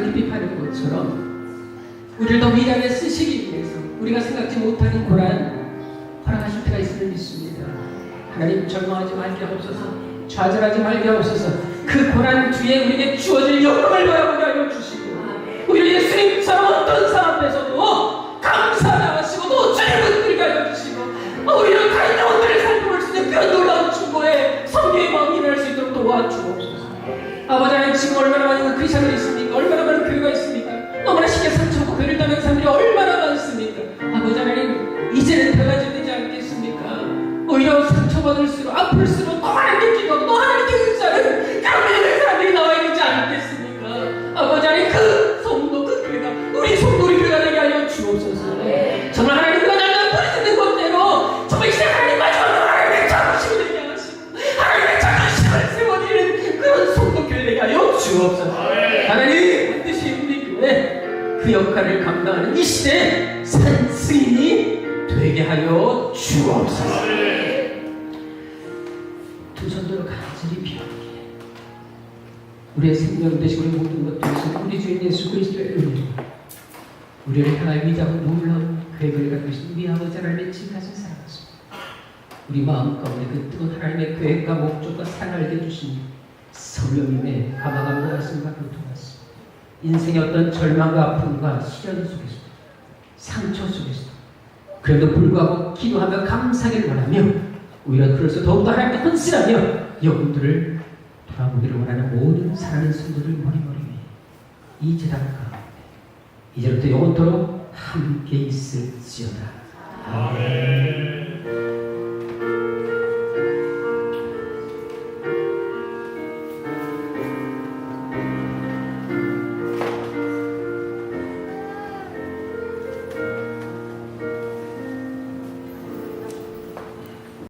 하나님을 깊이 파는 것처럼 우리를 더 위대하게 쓰시기 위해서 우리가 생각지 못하는 고난 허락하실 때가 있음을 믿습니다. 하나님 절망하지 말게 하옵소서. 좌절하지 말게 하옵소서. 그 고난 뒤에 우리에게 주어질 영광을 바라보게 하여 주시고 우리 예수님처럼 어떤 사람 앞에서도 감사하시고 또 주님을 드리게 하여 주시고 우리는 다 있는 것들을 살펴볼 수 있는 그런 놀라운 충고에 성령의 마음이 일어날 수 있도록 도와주옵소서. 아버지 하나님, 지금 얼마나 많은 크리스천들이 있습니까? 얼마나 많은 교회가 있습니까? 너무나 쉽게 상처받고 괴를 당하는 사람들이 얼마나 많습니까? 아버지 하나님, 이제는 달라져야 되지 않겠습니까? 오히려 상처받을수록 아플수록 더 하나님께 기도하고 또 하나님께 의지하는 그런 믿음의 사람들이 나와야 되지 않겠습니까? 아버지 하나님, 그 성도, 그 교회가 우리 성도, 우리 교회가 되게 하여 주옵소서. 정말 하나님과 나는 부르짖는 것대로 정말 이제 하나님 마지막으로 하나님의 자부심을 되게 하시고 하나님의 자존심을 세워드리는 그런 성도 교회 되게 하여 주옵소서. 하나님, 반드시 우리 교회 그 역할을 감당하는 이 시대에 산승인이 되게 하여 주옵소서. 두 손으로 간절히 비우기에 우리의 생명 되시고 우리 모든 것 되시고 우리 주인 예수 그리스도의 은혜로 우리를 향할 위대하고 놀라운 계획을 갖고 계신 우리 아버지 하나님의 지금까지 살아가십니다. 우리 마음 가운데 그 뜨거운 하나님의 계획과 목적과 사랑을 알게 해주신 성령님의 감화감과 말씀과 교통하십니다. 인생의 어떤 절망과 아픔과 시련 속에서도 상처 속에서도 그래도 불구하고 기도하며 감사하기를 원하며 오히려 그래서 더욱더 하나님께 헌신하며 영혼들을 돌아보기를 원하는 모든 사랑하는 성도들 머리머리 위에 이 재단 가운데 이제부터 영원토록 함께 있을지어다. 아멘.